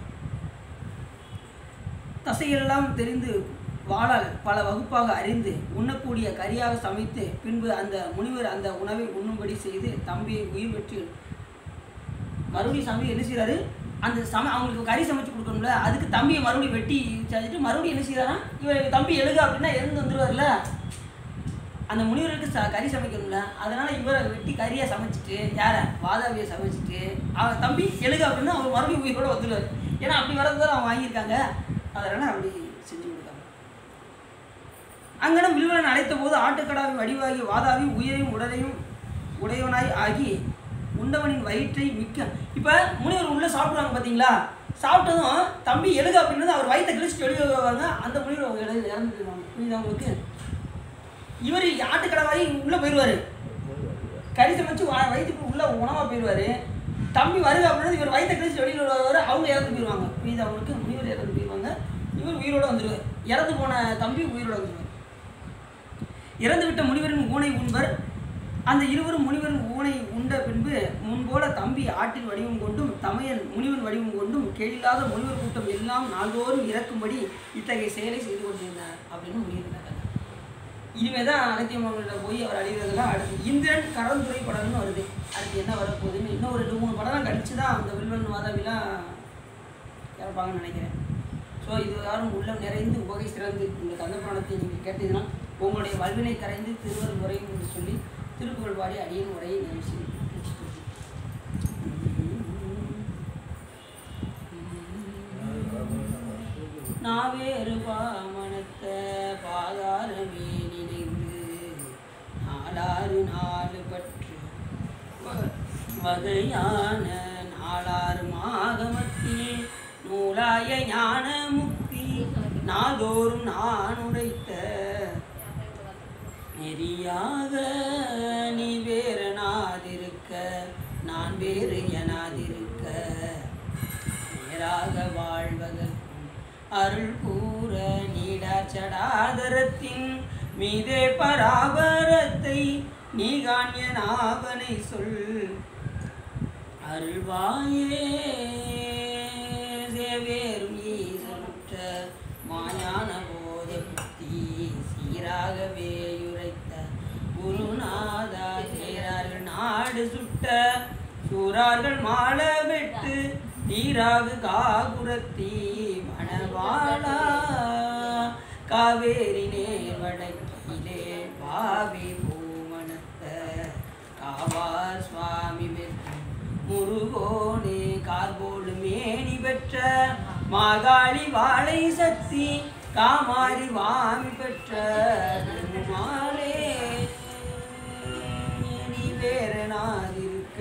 தசையெல்லாம் தெரிந்து வாளால் பல வகுப்பாக அறிந்து உண்ணக்கூடிய கறியாக சமைத்து பின்பு அந்த முனிவர் அந்த உணவை உண்ணும்படி செய்து தம்பியை உயிர் பெற்று மறுபடியும் தம்பி என்ன செய்கிறாரு, அந்த அவங்களுக்கு கறி சமைச்சு கொடுக்கணும்ல, அதுக்கு தம்பியை மறுபடியும் வெட்டி செஞ்சுட்டு மறுபடியும் என்ன செய்கிறாரா, இவர் தம்பி எழுக அப்படின்னா எழுந்து வந்துடுவார்ல, அந்த முனிவருக்கு கறி சமைக்கணும்ல, அதனால் இவரை வெட்டி கறியாக சமைச்சிட்டு யாரை வாதாபியை சமைச்சிட்டு அவன் தம்பி எழுக அப்படின்னா அவர் மறுபடியும் உயிரோட வந்துடுவார். ஏன்னா அப்படி வரது தான் அவங்க வாங்கியிருக்காங்க, அதனால் அப்படி செஞ்சு கொடுத்தாங்க. அங்கனம் வில்வலன் அழைத்த போது ஆட்டுக்கடாவின் வடிவாகி வாதாபி உயிரையும் உடலையும் உடையவனாய் ஆகி உண்டவனின் வயிற்றை மிக்க இப்போ முனிவர் உள்ளே சாப்பிடுவாங்க பார்த்தீங்களா, சாப்பிட்டதும் தம்பி எழுக அப்படின்றது அவர் வயிற்றை கிழிச்சிட்டு வெளியே வருவாங்க, அந்த முனிவர் அவங்க இறந்து போயிடுவாங்க. புரியுது அவங்களுக்கு? இவர் ஆட்டுக்கடவாகி உள்ளே போயிடுவார், கறி சமைச்சு வயிற்றுக்கு உள்ள உணவாக போயிடுவார். தம்பி வருக அப்படின்னா இவர் வயிற்றை கிழிச்சிட்டு வெளியில் வருவார், அவங்க இறந்து போயிடுவாங்க. புரியுது அவங்களுக்கு? முனிவர் இறந்து போயிடுவாங்க, இவர் உயிரோடு வந்துடுவார். இறந்து போன தம்பி உயிரோடு வந்துடுவார். இறந்து விட்ட முனிவரின் ஊனை உண்பர். அந்த இருவரும் முனிவரின் ஊனை உண்ட பின்பு முன்போல தம்பி ஆட்டின் வடிவம் கொண்டும் தமையன் முனிவன் வடிவம் கொண்டும் கேளில்லாத முனிவர் கூட்டம் எல்லாம் நாள்தோறும் இறக்கும்படி இத்தகைய செயலை செய்து கொண்டிருந்தார் அப்படின்னு முடியிருந்தாங்க. இனிமே தான் அகத்தியமங்கள்ட்ட போய் அவர் அழிகிறதுலாம் அடுத்து இந்திரன் கடந்துரை படம்னு வருது. அடுத்து என்ன வரப்போகுதுன்னு இன்னும் ஒரு 2-3 படம் கழிச்சு தான் அந்த வில்வன் வாதாபிலாம் இறப்பாங்கன்னு நினைக்கிறேன். ஸோ இது யாரும் உள்ளம் நிறைந்து உவகை சிறந்து இந்த கந்தபுராணத்தை நீங்கள் கேட்டதுன்னா உங்களுடைய வல்வினை கரைந்து திருவருள் உரையும் என்று சொல்லி திருப்புகழ் பாடி அடியின் உரையை நினைச்சு நாவேறு பாமணத்த பாதாரமே நினைந்து 4 பற்று வகையான 4 மாகமத்தில் நூலாய ஞான முக்தி நாதோறும் நான் உரைத்த நெறியாக நீ வேறனாதிருக்க நான் வேறு எனாதிருக்க நேராக வாழ்வதற்கும் அருள் கூற நீடாச்சடாதரத்தின் மீதே பராபரத்தை நீ காண்ய நாவனை சொல் அருள்வாயே சேவேரும் ஈசனுற்ற மாயான போத புத்தி சீராகவே உரைத்த குருநாதா சேரார்கள் நாடு சுட்ட சூரார்கள் மாலை வெட்டு நீராகு காகுரத்தி மணவாளா காவேரி நேர் வடக்கிலே பாவி பூமணத்த காவார் சுவாமி வெற்றி முருகோனே கார்போடு மேனி பெற்ற மாகாளி வாழை சக்தி காமாரி வாமி பெற்ற மாலே நீ வேறு நாதிருக்க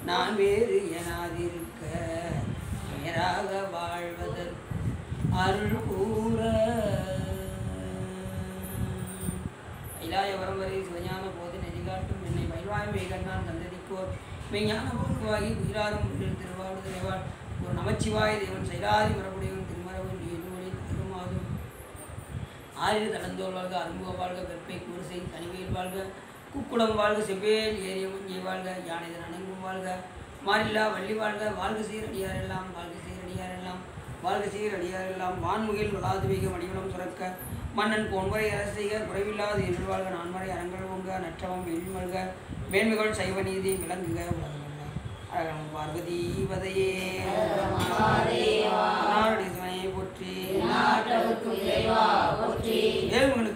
நான் வேறு எனாதிருக்க நேராக வாழ்வதற்கு அருள் கூற கைலாய வரம்பரை சிவஞான போது நெறிகாட்டும் என்னை மயில்வாய்மை கண்டான் தந்ததிக்கோர் மெய்ஞான போக்குவாகி உயிராரும் திருவாடு திரைவாள் ஒரு நமச்சிவாய தேவன் சைலாதி மரபுடையவன் திருமரவன் எண்ணுமொழி திருமாதும் ஆறிரு தடந்தோல் வாழ்க அரும்புக வாழ்க வெப்பை கூறுசை தனிமையில் வாழ்க குக்குளம் வாழ்க செவ்வேல் ஏரிய மஞ்சை வாழ்க யானைதன் அணங்கும் வாழ்க மாறில்லா வள்ளி வாழ்க வாழ்க சீரடியாரெல்லாம் வாழ்க சீரடியாரெல்லாம் வாழ்க சீரடியாரெல்லாம் வான்முகில் வளாதுவீக மடிவளம் சுரக்க மன்னன் பொன்முறை அரசு செய்க குறைவில்லாத எழில் வாழ்க நான்மறை அரங்கள் ஓங்க நற்றவம் எழில் மல்க மேன்மைகள் சைவ நீதி விளங்குக உலகம் அழகம் பார்வதி பதையே போற்றி ஏழ்முகன்